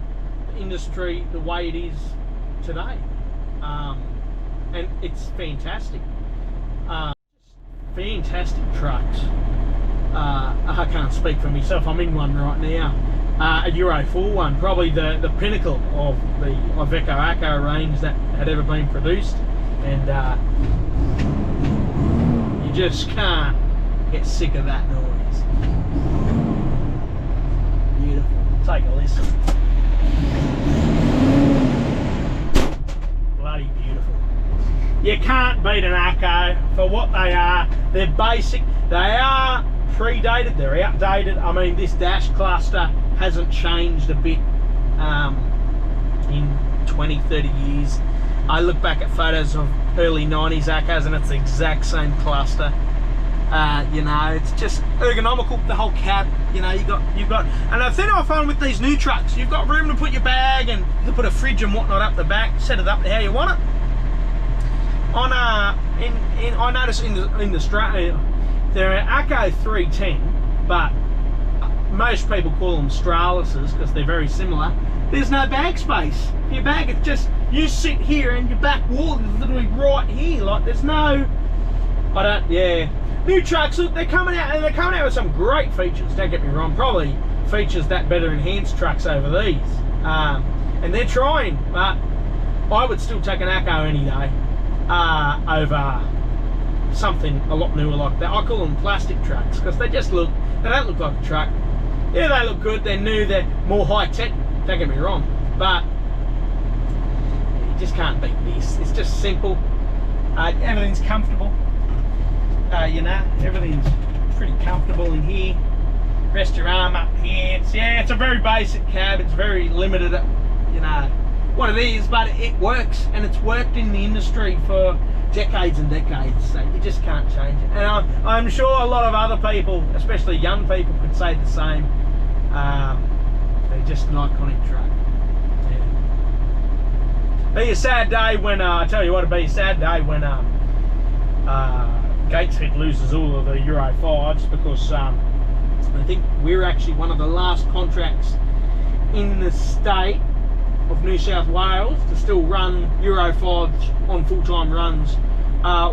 industry the way it is today. And it's fantastic. Fantastic trucks. I can't speak for myself, I'm in one right now. A Euro 4 one, probably the pinnacle of the Iveco Acco range that had ever been produced. And you just can't get sick of that noise. Beautiful. Take a listen. Bloody beautiful. You can't beat an Acco for what they are. They're basic. They are predated. They're outdated. I mean, this dash cluster hasn't changed a bit in 20-30 years. I look back at photos of early 90s Accos and it's the exact same cluster. You know, it's just ergonomical, the whole cab. You know, you've got, and the thing I find with these new trucks, you've got room to put your bag and to put a fridge and whatnot up the back, set it up how you want it. On I noticed in the Australia, they're Acco 310, but most people call them Stralises because they're very similar. There's no bag space. Your bag is just, you sit here and your back wall is literally right here. Like there's no, New trucks, look, they're coming out with some great features, don't get me wrong, probably features that better enhanced trucks over these. And they're trying, but I would still take an Acco any day over something a lot newer like that. I call them plastic trucks because they don't look like a truck. Yeah, they look good, they're new, they're more high tech, don't get me wrong, but you just can't beat this. It's just simple. Everything's comfortable. You know, everything's pretty comfortable in here. Rest your arm up here. It's a very basic cab. It's very limited at, you know, what it is, but it works, and it's worked in the industry for decades and decades, so you just can't change it. And I'm sure a lot of other people, especially young people, could say the same. They're just an iconic truck. Yeah. Be a sad day when, I tell you what, it'd be a sad day when Gateshead loses all of the Euro 5s because I think we're actually one of the last contracts in the state of New South Wales to still run Euro 5s on full-time runs.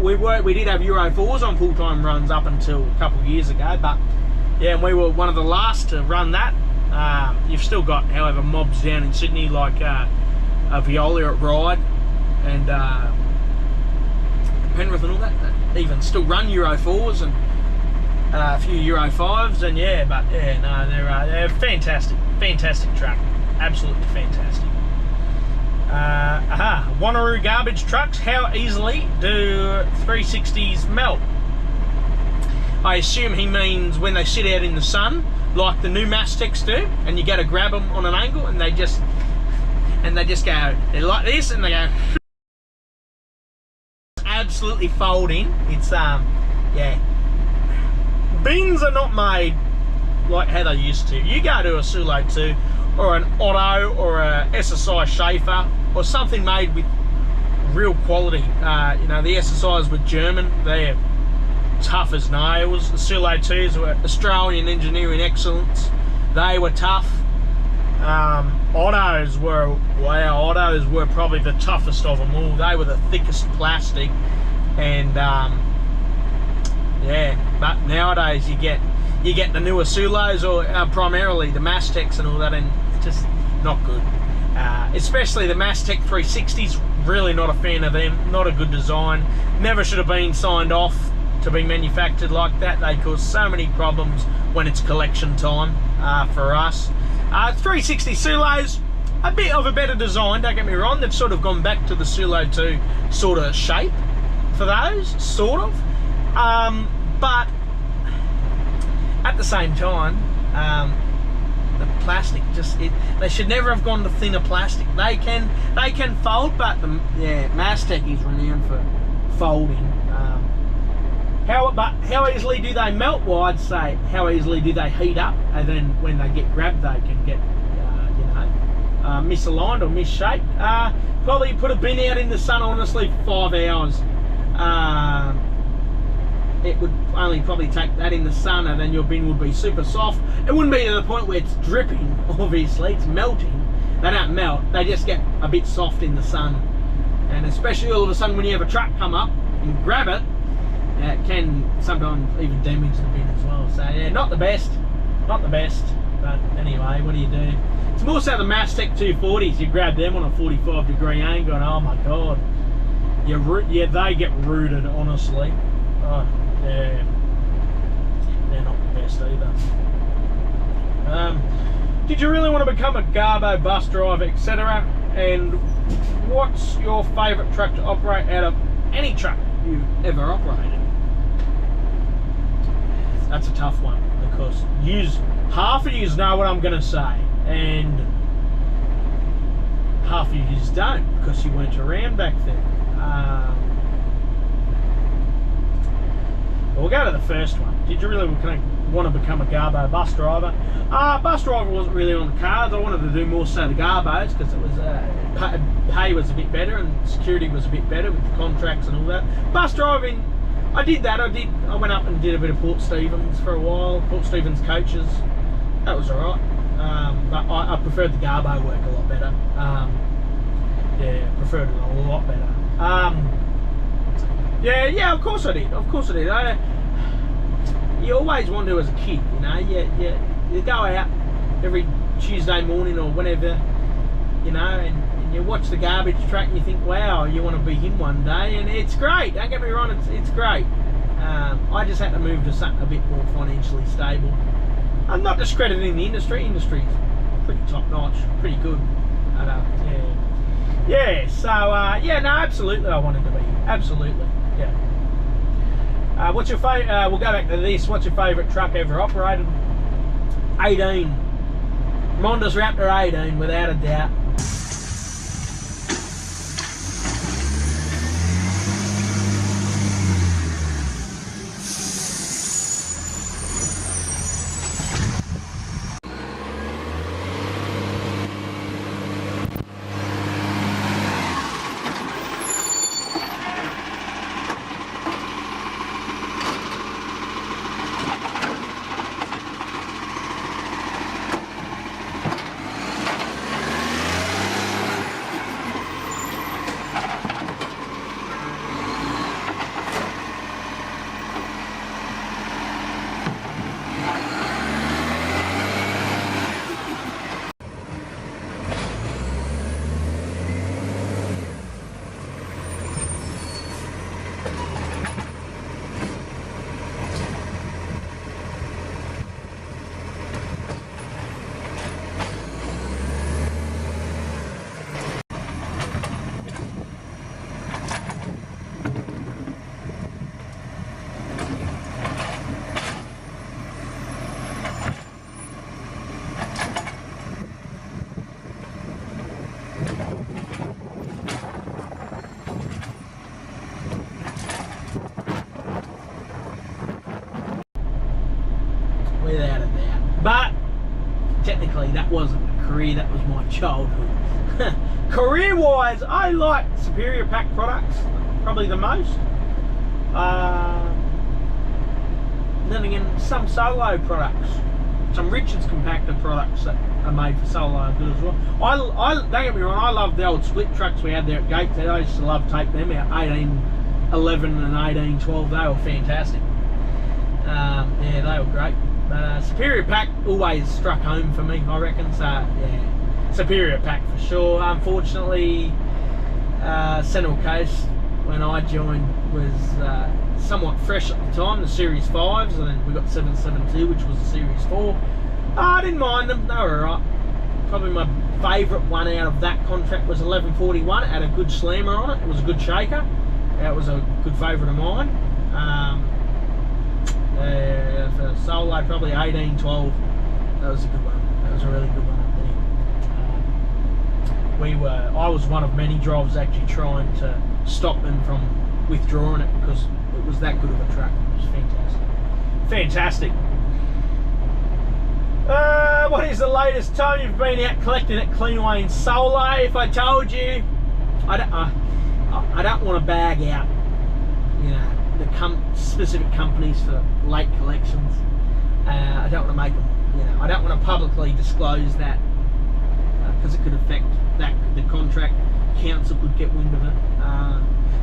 We did have Euro 4s on full-time runs up until a couple of years ago, but yeah, and we were one of the last to run that. You've still got, however, mobs down in Sydney like a Veolia at Ryde and Penrith and all that even still run Euro 4s and a few Euro 5s, and yeah, but yeah, no, they're fantastic truck, absolutely fantastic. Wanneroo garbage trucks, how easily do 360s melt? I assume he means when they sit out in the sun like the new Mastics do, and you go to grab them on an angle and they just go, they're like this and they go absolutely fold in. It's yeah, bins are not made like how they used to. You go to a Sulo 2 or an Otto or a SSI Schaefer or something made with real quality. You know, the SSIs were German, they're tough as nails. The Sulo 2s were Australian engineering excellence, they were tough. Ottos were probably the toughest of them all. They were the thickest plastic. And yeah, but nowadays you get the newer Sulos or primarily the Mastecs and all that, and it's just not good. Especially the Mastec 360s, really not a fan of them. Not a good design. Never should have been signed off to be manufactured like that. They cause so many problems when it's collection time for us. 360 Sulos, a bit of a better design, don't get me wrong. They've sort of gone back to the Sulo 2 sort of shape for those, sort of. But at the same time, the plastic they should never have gone to thinner plastic. They can fold, but Mastec is renowned for folding. How easily do they melt? Well, I'd say how easily do they heat up, and then when they get grabbed, they can get misaligned or misshaped. Probably put a bin out in the sun, honestly, for 5 hours. It would only probably take that in the sun, and then your bin would be super soft. It wouldn't be to the point where it's dripping, obviously, it's melting. They don't melt, they just get a bit soft in the sun. And especially all of a sudden when you have a truck come up and grab it, it can sometimes even damage the bin as well. So yeah, not the best, but anyway, what do you do? It's more so the Mastec 240s, you grab them on a 45-degree angle and oh my god, they get rooted, honestly. Oh, yeah, they're not the best either. Did you really want to become a Garbo bus driver, etc.? And what's your favourite truck to operate out of any truck you've ever operated? That's a tough one, because half of you know what I'm going to say, and half of you don't, because you weren't around back then. We'll go to the first one. Did you really want to become a Garbo bus driver? Bus driver wasn't really on the cards. I wanted to do more so the Garbos, because it was pay was a bit better and security was a bit better with the contracts and all that. Bus driving, I did that. I went up and did a bit of Port Stephens for a while. Port Stephens coaches. That was alright. But I preferred the Garbo work a lot better. Yeah, preferred it a lot better. Yeah, of course I did. You always want to as a kid, you know. You go out every Tuesday morning or whenever, you know, and you watch the garbage truck and you think, wow, you want to be him one day, and it's great. Don't get me wrong, it's great. I just had to move to something a bit more financially stable. I'm not discrediting the industry. Industry's pretty top notch, pretty good. Yeah. So no, absolutely, I wanted to be. Absolutely, yeah. What's your favourite? We'll go back to this. What's your favourite truck ever operated? 18. Mondas Raptor 18, without a doubt. Without a doubt. But technically that wasn't a career, that was my childhood. Career-wise, I like Superior Pack products, probably the most. Then again, some Solo products, some Richards compactor products that are made for Solo are good as well. I don't get me wrong, I love the old split trucks we had there at Gateshead. I used to love take them out, 18 11 and 18, 12, they were fantastic. Yeah, they were great. But Superior Pack always struck home for me, I reckon. So yeah, Superior Pack for sure. Unfortunately, Central Coast, when I joined, was somewhat fresh at the time, the Series 5s, and then we got 772, which was the Series 4. I didn't mind them, they were alright. Probably my favourite one out of that contract was 1141. It had a good slammer on it. It was a good shaker. It was a good favourite of mine. For solo, probably 1812. That was a good one. That was a really good one up there. I was one of many drivers actually trying to stop them from withdrawing it because it was that good of a truck. It was fantastic. Fantastic. What is the latest time you've been out collecting at QnA in solo? If I told you, I don't want to bag out, you know, the specific companies for late collections. I don't want to make them, you know, I don't want to publicly disclose that because it could affect the contract. Council could get wind of it.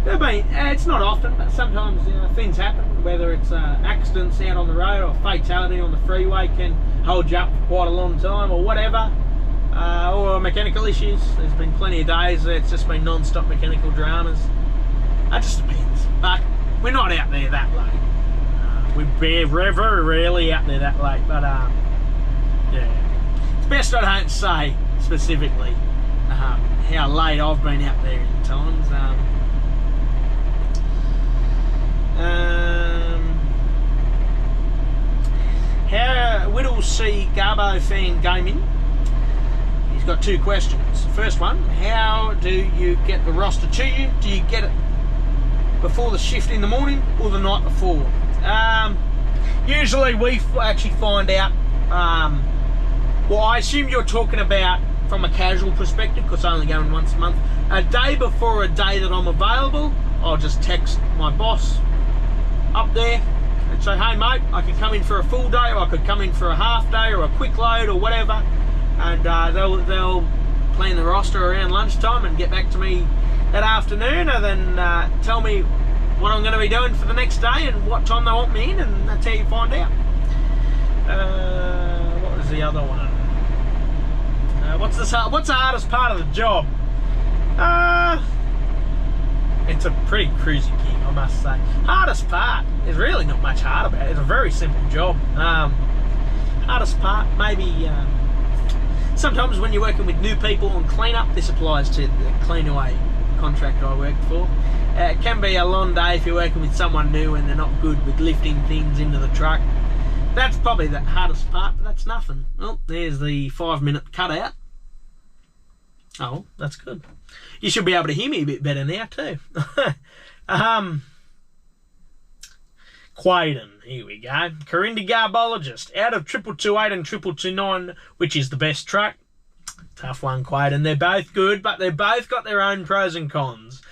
It's not often, but sometimes, you know, things happen. Whether it's accidents out on the road or fatality on the freeway can hold you up for quite a long time, or whatever, or mechanical issues. There's been plenty of days where it's just been non-stop mechanical dramas. It just depends. But we're not out there that late. We're very rarely out there that late. But yeah, it's best I don't say specifically how late I've been out there in times. How Whittle C Garbo fan gaming? He's got two questions. First one: how do you get the roster to you? Do you get it before the shift in the morning or the night before? Usually we actually find out. Well, I assume you're talking about from a casual perspective, because I only go in once a month. A day before a day that I'm available, I'll just text my boss up there and say, hey mate, I could come in for a full day, or I could come in for a half day, or a quick load, or whatever, and they'll plan the roster around lunchtime and get back to me that afternoon, and then tell me what I'm going to be doing for the next day and what time they want me in, and that's how you find out. What was the other one? What's the hardest part of the job? It's a pretty cruisy gig, I must say. Hardest part is really not much hard about it. It's a very simple job. Hardest part, maybe sometimes when you're working with new people on clean-up, this applies to the QnA contractor I worked for. It can be a long day if you're working with someone new and they're not good with lifting things into the truck. That's probably the hardest part, but that's nothing. Well, there's the 5-minute cutout. Oh, that's good. You should be able to hear me a bit better now too. Quaden, here we go. Corinda Garbologist, out of 2228 and 2229, which is the best truck? Tough one, Quaden. They're both good, but they've both got their own pros and cons.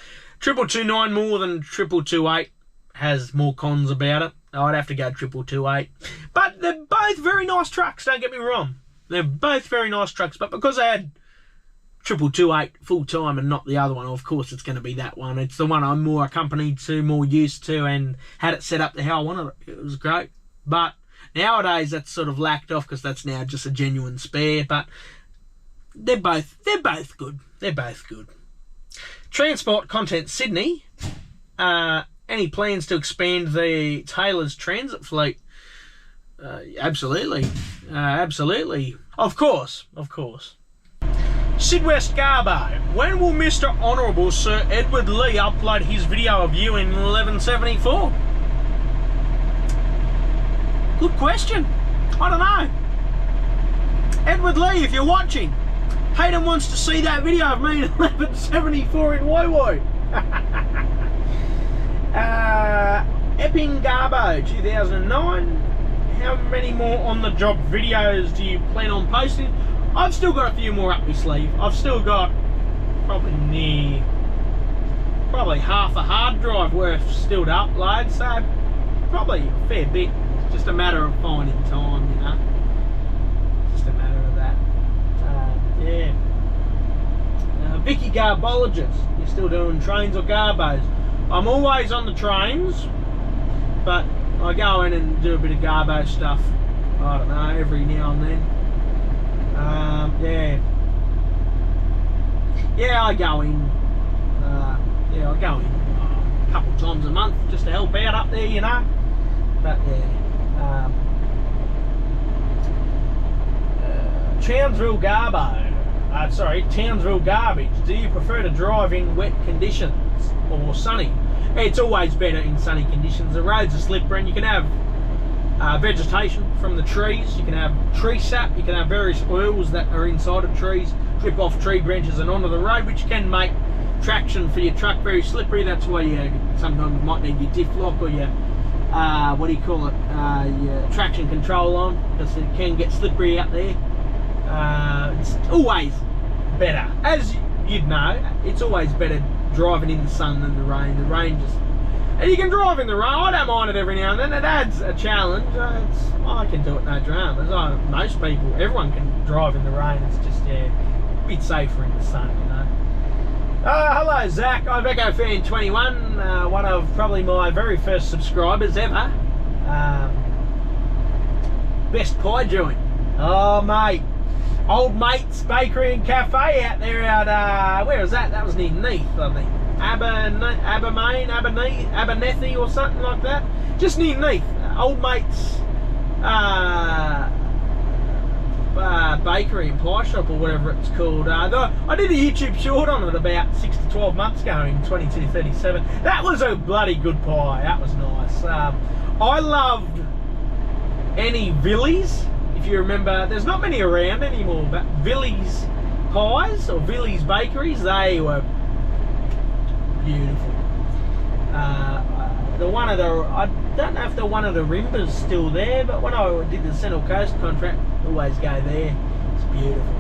2229 more than 2228 has more cons about it. I'd have to go 2228. But they're both very nice trucks, don't get me wrong. They're both very nice trucks, but because I had 2228 full time and not the other one, of course it's going to be that one. It's the one I'm more accompanied to, more used to, and had it set up to how I wanted it. It was great. But nowadays that's sort of lacked off because that's now just a genuine spare. But they're both good. They're both good. Transport Content Sydney. Any plans to expand the Taylor's transit fleet? Absolutely. Absolutely. Of course. Sid West Garbo, when will Mr. Honourable Sir Edward Lee upload his video of you in 1174? Good question. I don't know. Edward Lee, if you're watching, Hayden wants to see that video of me in 1174 in Woi. Epping Garbo, 2009. How many more on-the-job videos do you plan on posting? I've still got a few more up my sleeve. I've still got probably half a hard drive worth still to upload, so probably a fair bit. It's just a matter of finding time, you know. Just a matter of that. Vicky Garbologist, you're still doing trains or garbos? I'm always on the trains, but I go in and do a bit of Garbo stuff. I don't know, every now and then. Yeah, I go in. I go in a couple times a month just to help out up there, you know. But yeah. Townsville Garbo. Townsville Garbage. Do you prefer to drive in wet conditions or sunny? It's always better in sunny conditions. The roads are slippery and you can have vegetation from the trees. You can have tree sap. You can have various oils that are inside of trees drip off tree branches and onto the road, which can make traction for your truck very slippery. That's why you sometimes might need your diff lock or your your traction control on, because it can get slippery out there. It's always better, as you'd know, it's always better driving in the sun than the rain. The rain just, and you can drive in the rain. I don't mind it every now and then. It adds a challenge. I can do it no dramas. Most people, everyone can drive in the rain. It's just a bit safer in the sun, you know. Hello Zach, I'm Echo Fan 21, one of probably my very first subscribers ever. Best pie joint. Oh mate, Old Mate's Bakery and Cafe out there where was that? That was near Neath, I think. Abernethy or something like that. Just near Neath. Old Mate's bakery and pie shop or whatever it's called. I did a YouTube short on it about 6 to 12 months ago in 2237. That was a bloody good pie. That was nice. I loved any Villies. If you remember, there's not many around anymore, but Villies pies or Villies bakeries, they were beautiful. I don't know if the one of the Rimba's still there, but when I did the Central Coast contract, I always go there. It's beautiful.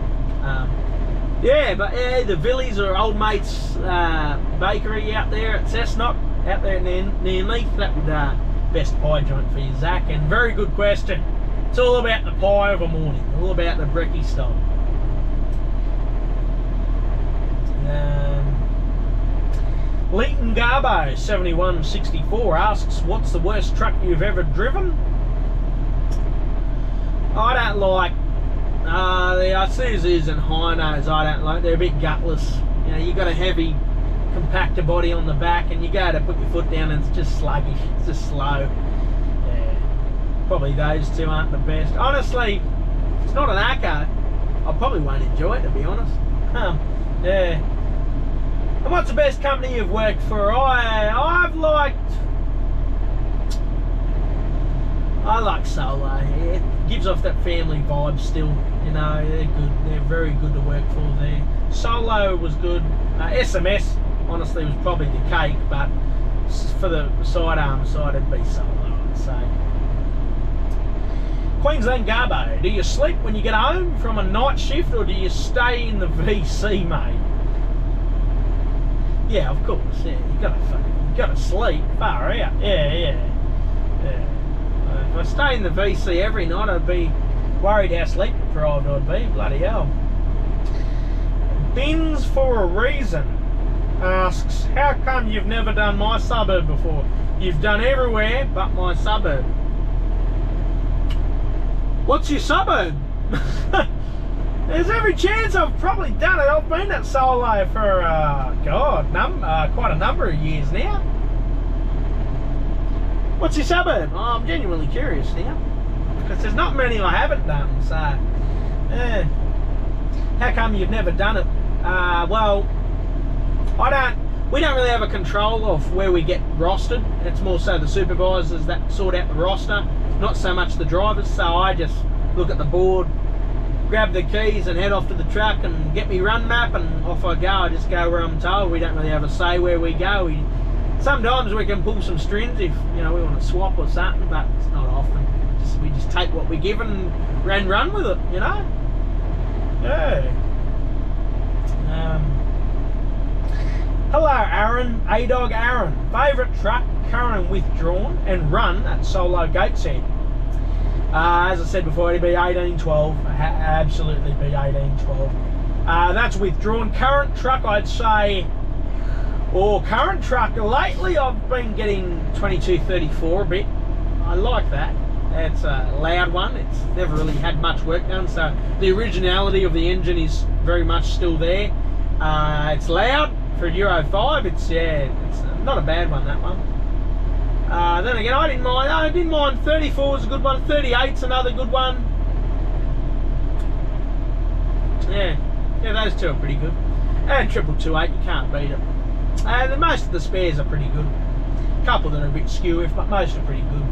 The Villies or Old Mate's bakery out there at Cessnock, out there near Neath, that would best pie joint for you, Zach. And very good question. It's all about the pie of a morning, all about the brekkie style. Leighton Garbo 7164 asks, what's the worst truck you've ever driven? I don't like the Isuzus and Hinos. I don't like. They're a bit gutless. You know, you got a heavy compactor body on the back, and you go to put your foot down, and it's just sluggish. It's just slow. Yeah, probably those two aren't the best. Honestly, if it's not an Acco, I probably won't enjoy it, to be honest. Yeah. And what's the best company you've worked for? I like Solo. It gives off that family vibe still. You know, they're good. They're very good to work for there. Solo was good. SMS, honestly, was probably the cake, but for the sidearm side, it'd be Solo, I'd say. Queensland Garbo, do you sleep when you get home from a night shift, or do you stay in the VC, mate? Yeah, of course. Yeah, you gotta sleep. Far out. Yeah. If I stay in the VC every night, I'd be worried how sleep deprived I'd be. Bloody hell. Bins for a Reason asks, how come you've never done my suburb before? You've done everywhere but my suburb. What's your suburb? There's every chance I've probably done it. I've been at Solo for, quite a number of years now. What's your suburb? Oh, I'm genuinely curious now, because there's not many I haven't done, so, how come you've never done it? Well, we don't really have a control of where we get rostered. It's more so the supervisors that sort out the roster, not so much the drivers. So I just look at the board, grab the keys and head off to the truck and get me run map, and off I go. I just go where I'm told. We don't really have a say where we go. Sometimes we can pull some strings if, you know, we want to swap or something, but it's not often. We just take what we're given and run with it, you know? Yeah. Hello Aaron, A-Dog Aaron. Favourite truck, current withdrawn and run at Solo Gateshead? As I said before, it'd be 1812. Absolutely be 1812. That's withdrawn. Current truck, I'd say Or current truck. Lately I've been getting 2234 a bit. I like that. It's a loud one. It's never really had much work done, so the originality of the engine is very much still there. It's loud for a Euro 5. It's not a bad one, that one. Then again, I didn't mind. 34 is a good one. 38's another good one. Yeah, those two are pretty good. And 228, you can't beat it. And most of the spares are pretty good. A couple that are a bit skew, but most are pretty good.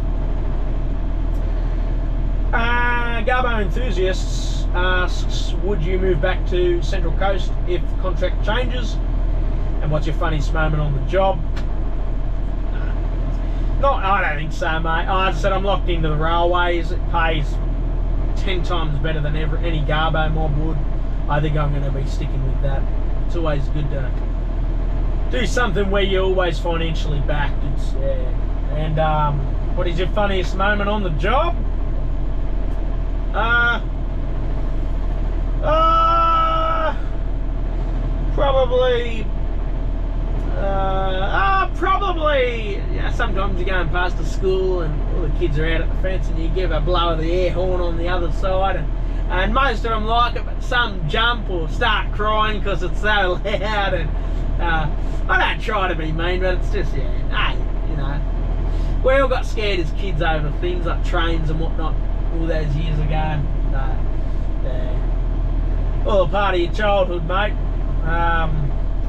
Garbo Enthusiasts asks, would you move back to Central Coast if contract changes? And what's your funniest moment on the job? I don't think so, mate. I said I'm locked into the railways. It pays 10 times better than any Garbo mob would. I think I'm going to be sticking with that. It's always good to do something where you're always financially backed. And what is your funniest moment on the job? Probably, yeah, sometimes you're going past a school and all the kids are out at the fence and you give a blow of the air horn on the other side, and most of them like it, but some jump or start crying because it's so loud. And I don't try to be mean, but it's just, hey, you know, we all got scared as kids over things like trains and whatnot all those years ago. All a part of your childhood, mate.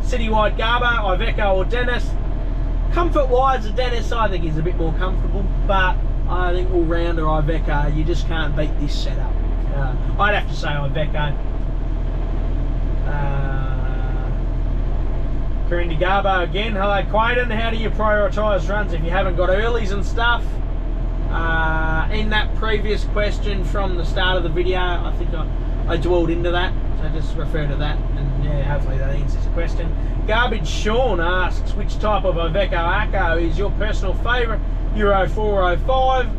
Citywide Garbo, Iveco or Dennis. Comfort-wise, the Dennis I think is a bit more comfortable, but I think all-rounder Iveco, you just can't beat this setup. I'd have to say Iveco. Corindy Garbo again. Hello, Quaden. How do you prioritise runs if you haven't got earlies and stuff? In that previous question from the start of the video, I think I dwelled into that, so just refer to that, and yeah, hopefully that answers the question. Garbage Sean asks, which type of Iveco Acco is your personal favourite? Euro 4 or 5?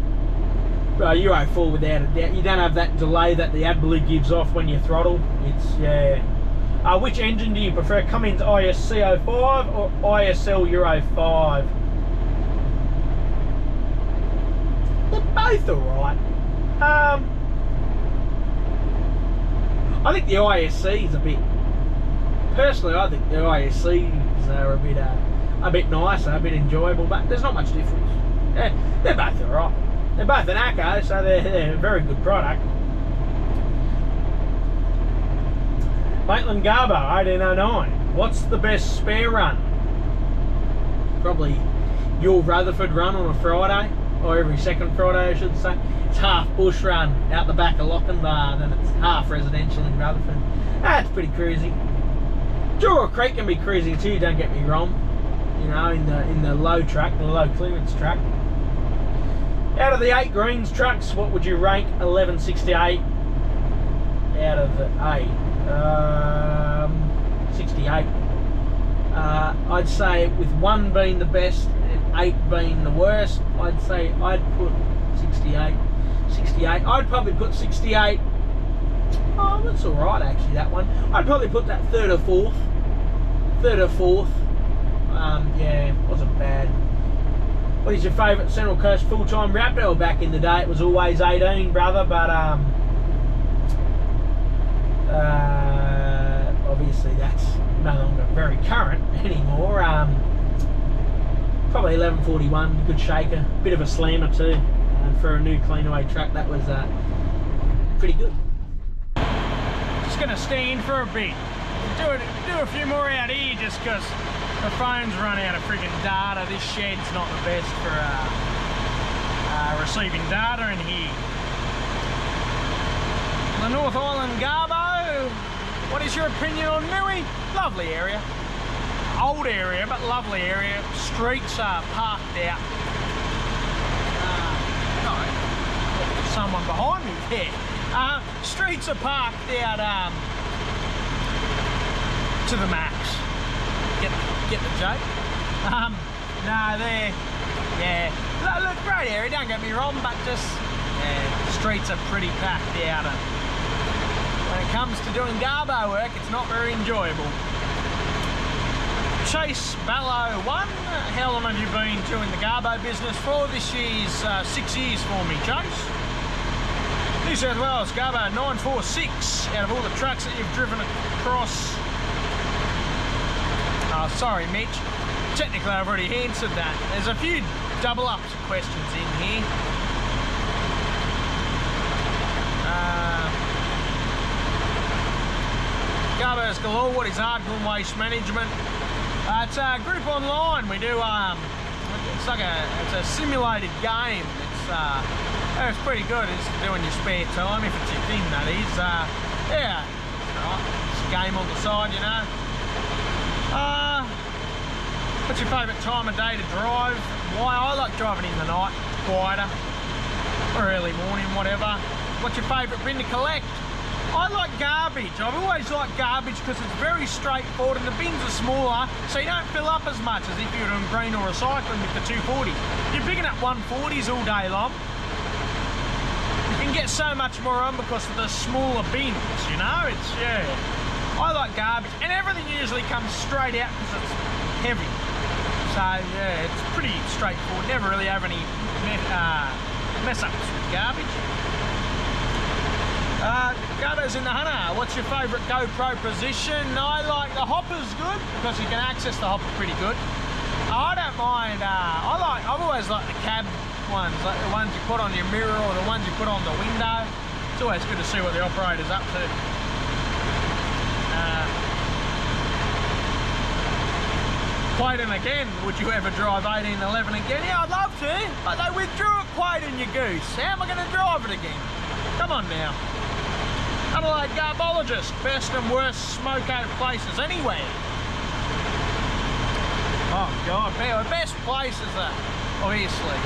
Euro 4 without a doubt. You don't have that delay that the AdBlue gives off when you throttle. It's, yeah. Which engine do you prefer? Cummins ISC 05 or ISL Euro 5? They're both alright. I think the ISC is a bit. Personally, I think the ISCs are a bit nicer, a bit enjoyable, but there's not much difference. They're both alright. They're both an Acco, so they're a very good product. Maitland Garbo 1809. What's the best spare run? Probably your Rutherford run on a Friday, or every second Friday I should say. It's half bush run out the back of Lochinvar, then it's half residential in Rutherford. That's pretty cruisy. Jura Creek can be cruisy too, don't get me wrong. You know, in the low track, the low clearance track. Out of the 8 greens trucks, what would you rank 1168 out of the 8? 68. I'd say with 1 being the best and 8 being the worst, I'd say I'd put 68. 68. I'd probably put 68. Oh, that's alright actually, that one. I'd probably put that 3rd or 4th. 3rd or 4th. Yeah, wasn't bad. What is your favourite Central Coast full-time Raptor? Well, back in the day it was always 18, brother, but obviously that's no longer very current anymore. Probably 1141, good shaker, bit of a slammer too. For a new cleanaway truck, that was pretty good. Just gonna stand for a bit. Do a few more out here just because the phone's run out of friggin' data. This shed's not the best for receiving data in here. The North Island Garbo, what is your opinion on Nui? Lovely area. Old area, but lovely area. Streets are parked out. Someone behind me there. Streets are parked out to the max. Get the joke? No, they're, yeah. Look, great area, don't get me wrong, but just, yeah, streets are pretty packed out, and when it comes to doing Garbo work, it's not very enjoyable. Chase Ballo 1, how long have you been doing the Garbo business for? This year's 6 years for me, Chase. New South Wales Garbo 946, out of all the trucks that you've driven across. Oh, sorry, Mitch. Technically, I've already answered that. There's a few double-up questions in here. Garbo's galore. What is Ardgoon Waste Management? It's a group online. We do. It's like a simulated game. It's pretty good. It's to do in your spare time, if it's your thing, that is. Yeah, right. It's a game on the side, you know. What's your favourite time of day to drive? Why? I like driving in the night, quieter, or early morning, whatever. What's your favourite bin to collect? I like garbage. I've always liked garbage because it's very straightforward and the bins are smaller, so you don't fill up as much as if you're doing green or recycling with the 240. You're picking up 140s all day long. You can get so much more on because of the smaller bins, you know? It's, yeah. I like garbage, and everything usually comes straight out because it's heavy. So, yeah, it's pretty straightforward. Never really have any mess-ups with garbage. Garbo's in the Hunter. What's your favourite GoPro position? I like the hopper's good because you can access the hopper pretty good. I don't mind. I've always liked the cab ones, like the ones you put on your mirror or the ones you put on the window. It's always good to see what the operator's up to. Quaden again. Would you ever drive 1811 again? Yeah, I'd love to, but they withdrew it, Quaden, you goose. How am I going to drive it again? Come on now. Adelaide Garbologist, best and worst smoke out places anywhere. Oh God, best places are obviously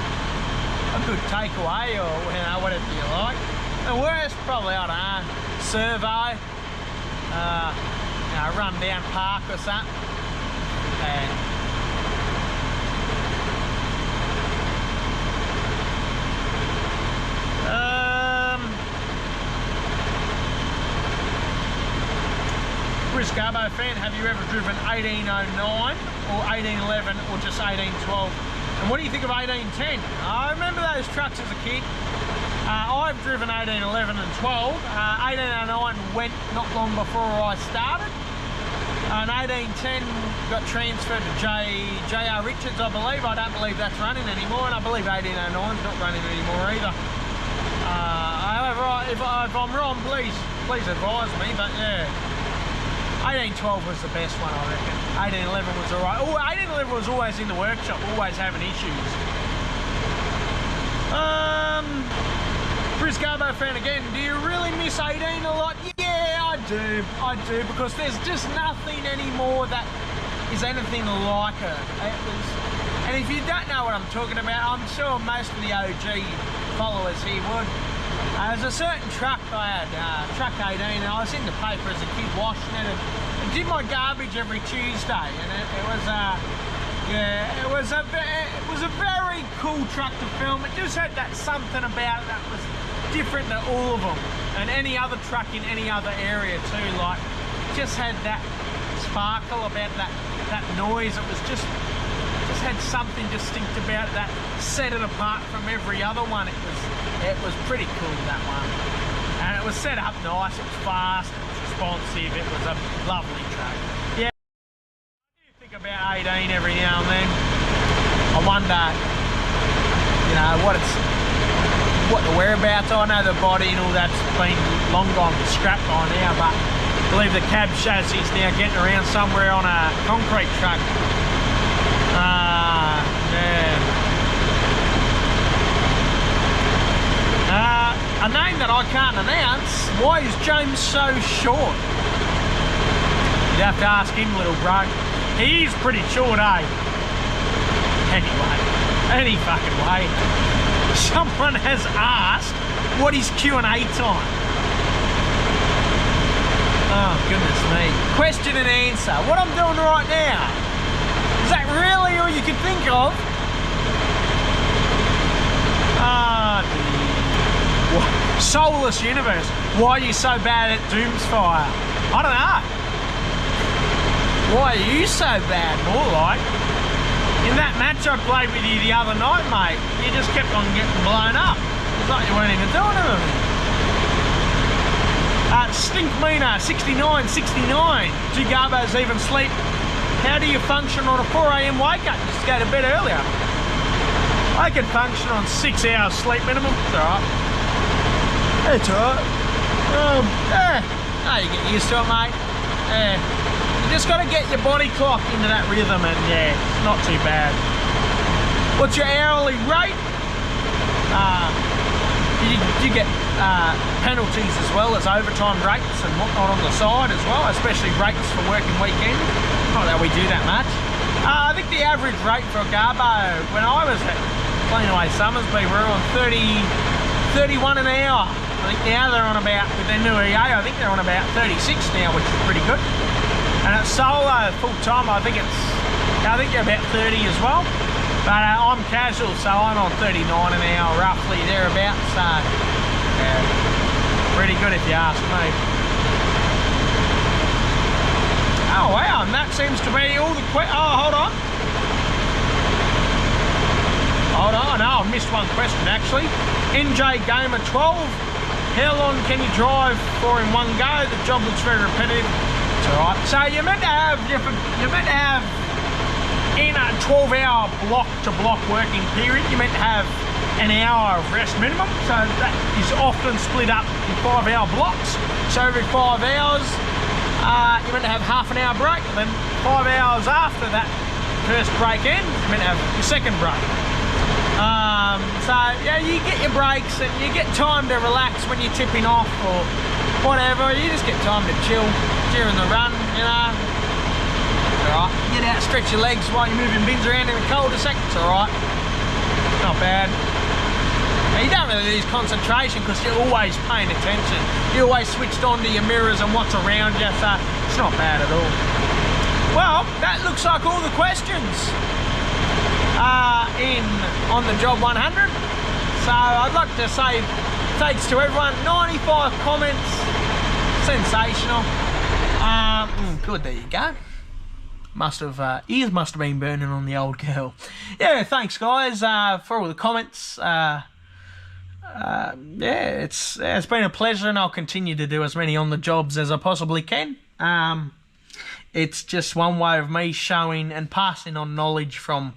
a good takeaway or you know, whatever you like. The worst, probably, I don't know, Servo, you know, run down park or something. Chris Garbo fan, have you ever driven 1809 or 1811 or just 1812? And what do you think of 1810? I remember those trucks as a kid. I've driven 1811 and 12. 1809 went not long before I started. And 1810 got transferred to J.R. Richards, I believe. I don't believe that's running anymore, and I believe 1809's not running anymore either. However, if I'm wrong, please advise me, but yeah. 1812 was the best one, I reckon. 1811 was alright. Oh, 1811 was always in the workshop, always having issues. Chris Garbo fan again, do you really miss 18 a lot? Yeah, I do, because there's just nothing anymore that is anything like it. And if you don't know what I'm talking about, I'm sure most of the OG followers here would. There's a certain truck I had, truck 18, and I was in the paper as a kid washing it and did my garbage every Tuesday, and it was a very cool truck to film. It just had that something about it that was different to all of them, and any other truck in any other area too. Like, just had that sparkle about that noise. It was just had something distinct about it that set it apart from every other one. It was pretty cool, that one. And it was set up nice, it was fast, it was responsive, it was a lovely truck. Yeah, I do think about 18 every now and then. I wonder, you know, what the whereabouts are. I know the body and all that's been long gone scrapped by now, but I believe the cab chassis is now getting around somewhere on a concrete truck. A name that I can't announce. Why is James so short? You'd have to ask him, little bro. He is pretty short, eh? Anyway, any fucking way. Someone has asked, what is QnA time? Oh, goodness me. Question and answer. What I'm doing right now. Is that really all you can think of? Soulless universe. Why are you so bad at Doomsfire? I don't know. Why are you so bad? More like, in that match I played with you the other night, mate, you just kept on getting blown up. It's like you weren't even doing anything. Stink Meaner, 69. Do Garbos even sleep? How do you function on a 4 AM wake up? Just go to bed earlier. I can function on 6 hours sleep minimum. It's alright. It's alright. You get used to it, mate. You just got to get your body clock into that rhythm, and yeah, it's not too bad. What's your hourly rate? You get penalties as well as overtime rates and whatnot on the side as well, especially rates for working weekends. Not that we do that much. I think the average rate for a Garbo when I was at Cleanaway Summersby, we were on 31 an hour. I think now they're on about, with their new EA, I think they're on about 36 now, which is pretty good. And at solo full time, I think they're about 30 as well. But I'm casual, so I'm on 39 an hour, roughly thereabouts. So yeah, pretty good if you ask me. Oh wow, and that seems to be all the hold on. I missed one question actually. NJ Gamer 12. How long can you drive for in one go? The job looks very repetitive. It's alright. So you're meant to have in a 12-hour block-to-block working period, you're meant to have an hour of rest minimum. So that is often split up in 5-hour blocks. So every 5 hours, you're meant to have half an hour break. And then 5 hours after that first break ends, you're meant to have your second break. So yeah, you get your breaks and you get time to relax when you're tipping off or whatever. You just get time to chill during the run, you know. It's alright. Get out, stretch your legs while you're moving bins around in the cul-de-sac. It's alright. Not bad. Now, you don't really lose concentration because you're always paying attention. You're always switched on to your mirrors and what's around you, so it's not bad at all. Well, that looks like all the questions on the job 100. So I'd like to say thanks to everyone. 95 comments. Sensational. Good, there you go. Ears must have been burning on the old girl. Yeah, thanks guys for all the comments. Yeah, it's been a pleasure, and I'll continue to do as many on the jobs as I possibly can. It's just one way of me showing and passing on knowledge from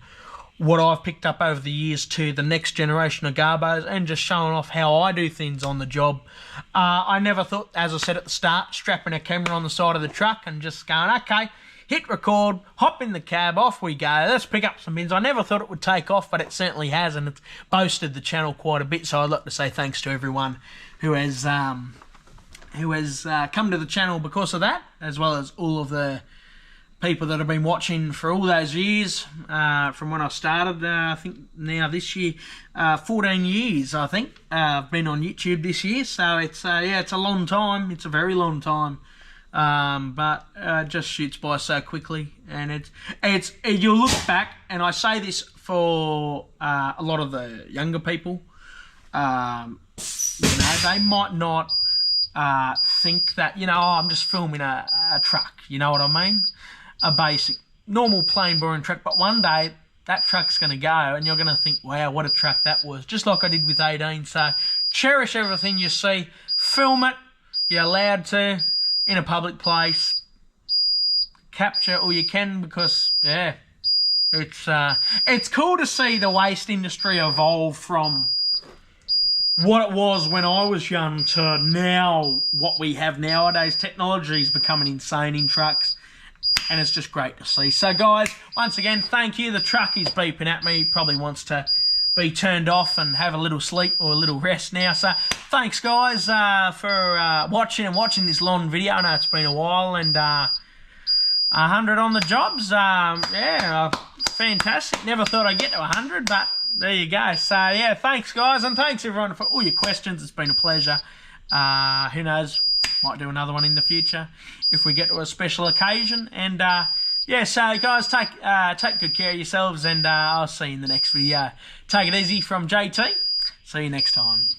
what I've picked up over the years to the next generation of Garbos, and just showing off how I do things on the job. I never thought, as I said at the start, strapping a camera on the side of the truck and just going, okay, hit record, hop in the cab, off we go, let's pick up some bins. I never thought it would take off, but it certainly has, and it's boasted the channel quite a bit. So I'd like to say thanks to everyone who has come to the channel because of that, as well as all of the people that have been watching for all those years, from when I started. I think now this year, 14 years I think I've been on YouTube this year. So it's yeah, it's a long time. It's a very long time. But it just shoots by so quickly, and you'll look back, and I say this for a lot of the younger people. You know, they might not think that, you know, oh, I'm just filming a truck. You know what I mean? A basic, normal, plain, boring truck. But one day that truck's going to go, and you're going to think, wow, what a truck that was. Just like I did with 18. So cherish everything you see. Film it. You're allowed to. In a public place. Capture all you can, because, yeah, it's cool to see the waste industry evolve from what it was when I was young to now what we have nowadays. Technology is becoming insane in trucks, and it's just great to see. So guys, once again, thank you. The truck is beeping at me. He probably wants to be turned off and have a little sleep or a little rest now. So thanks guys for watching this long video. I know it's been a while, and 100 on the jobs. Yeah, fantastic. Never thought I'd get to 100, but there you go. So yeah, thanks guys, and thanks everyone for all your questions. It's been a pleasure. Who knows, might do another one in the future if we get to a special occasion. And yeah, so guys, take good care of yourselves, and I'll see you in the next video. Take it easy from JT. See you next time.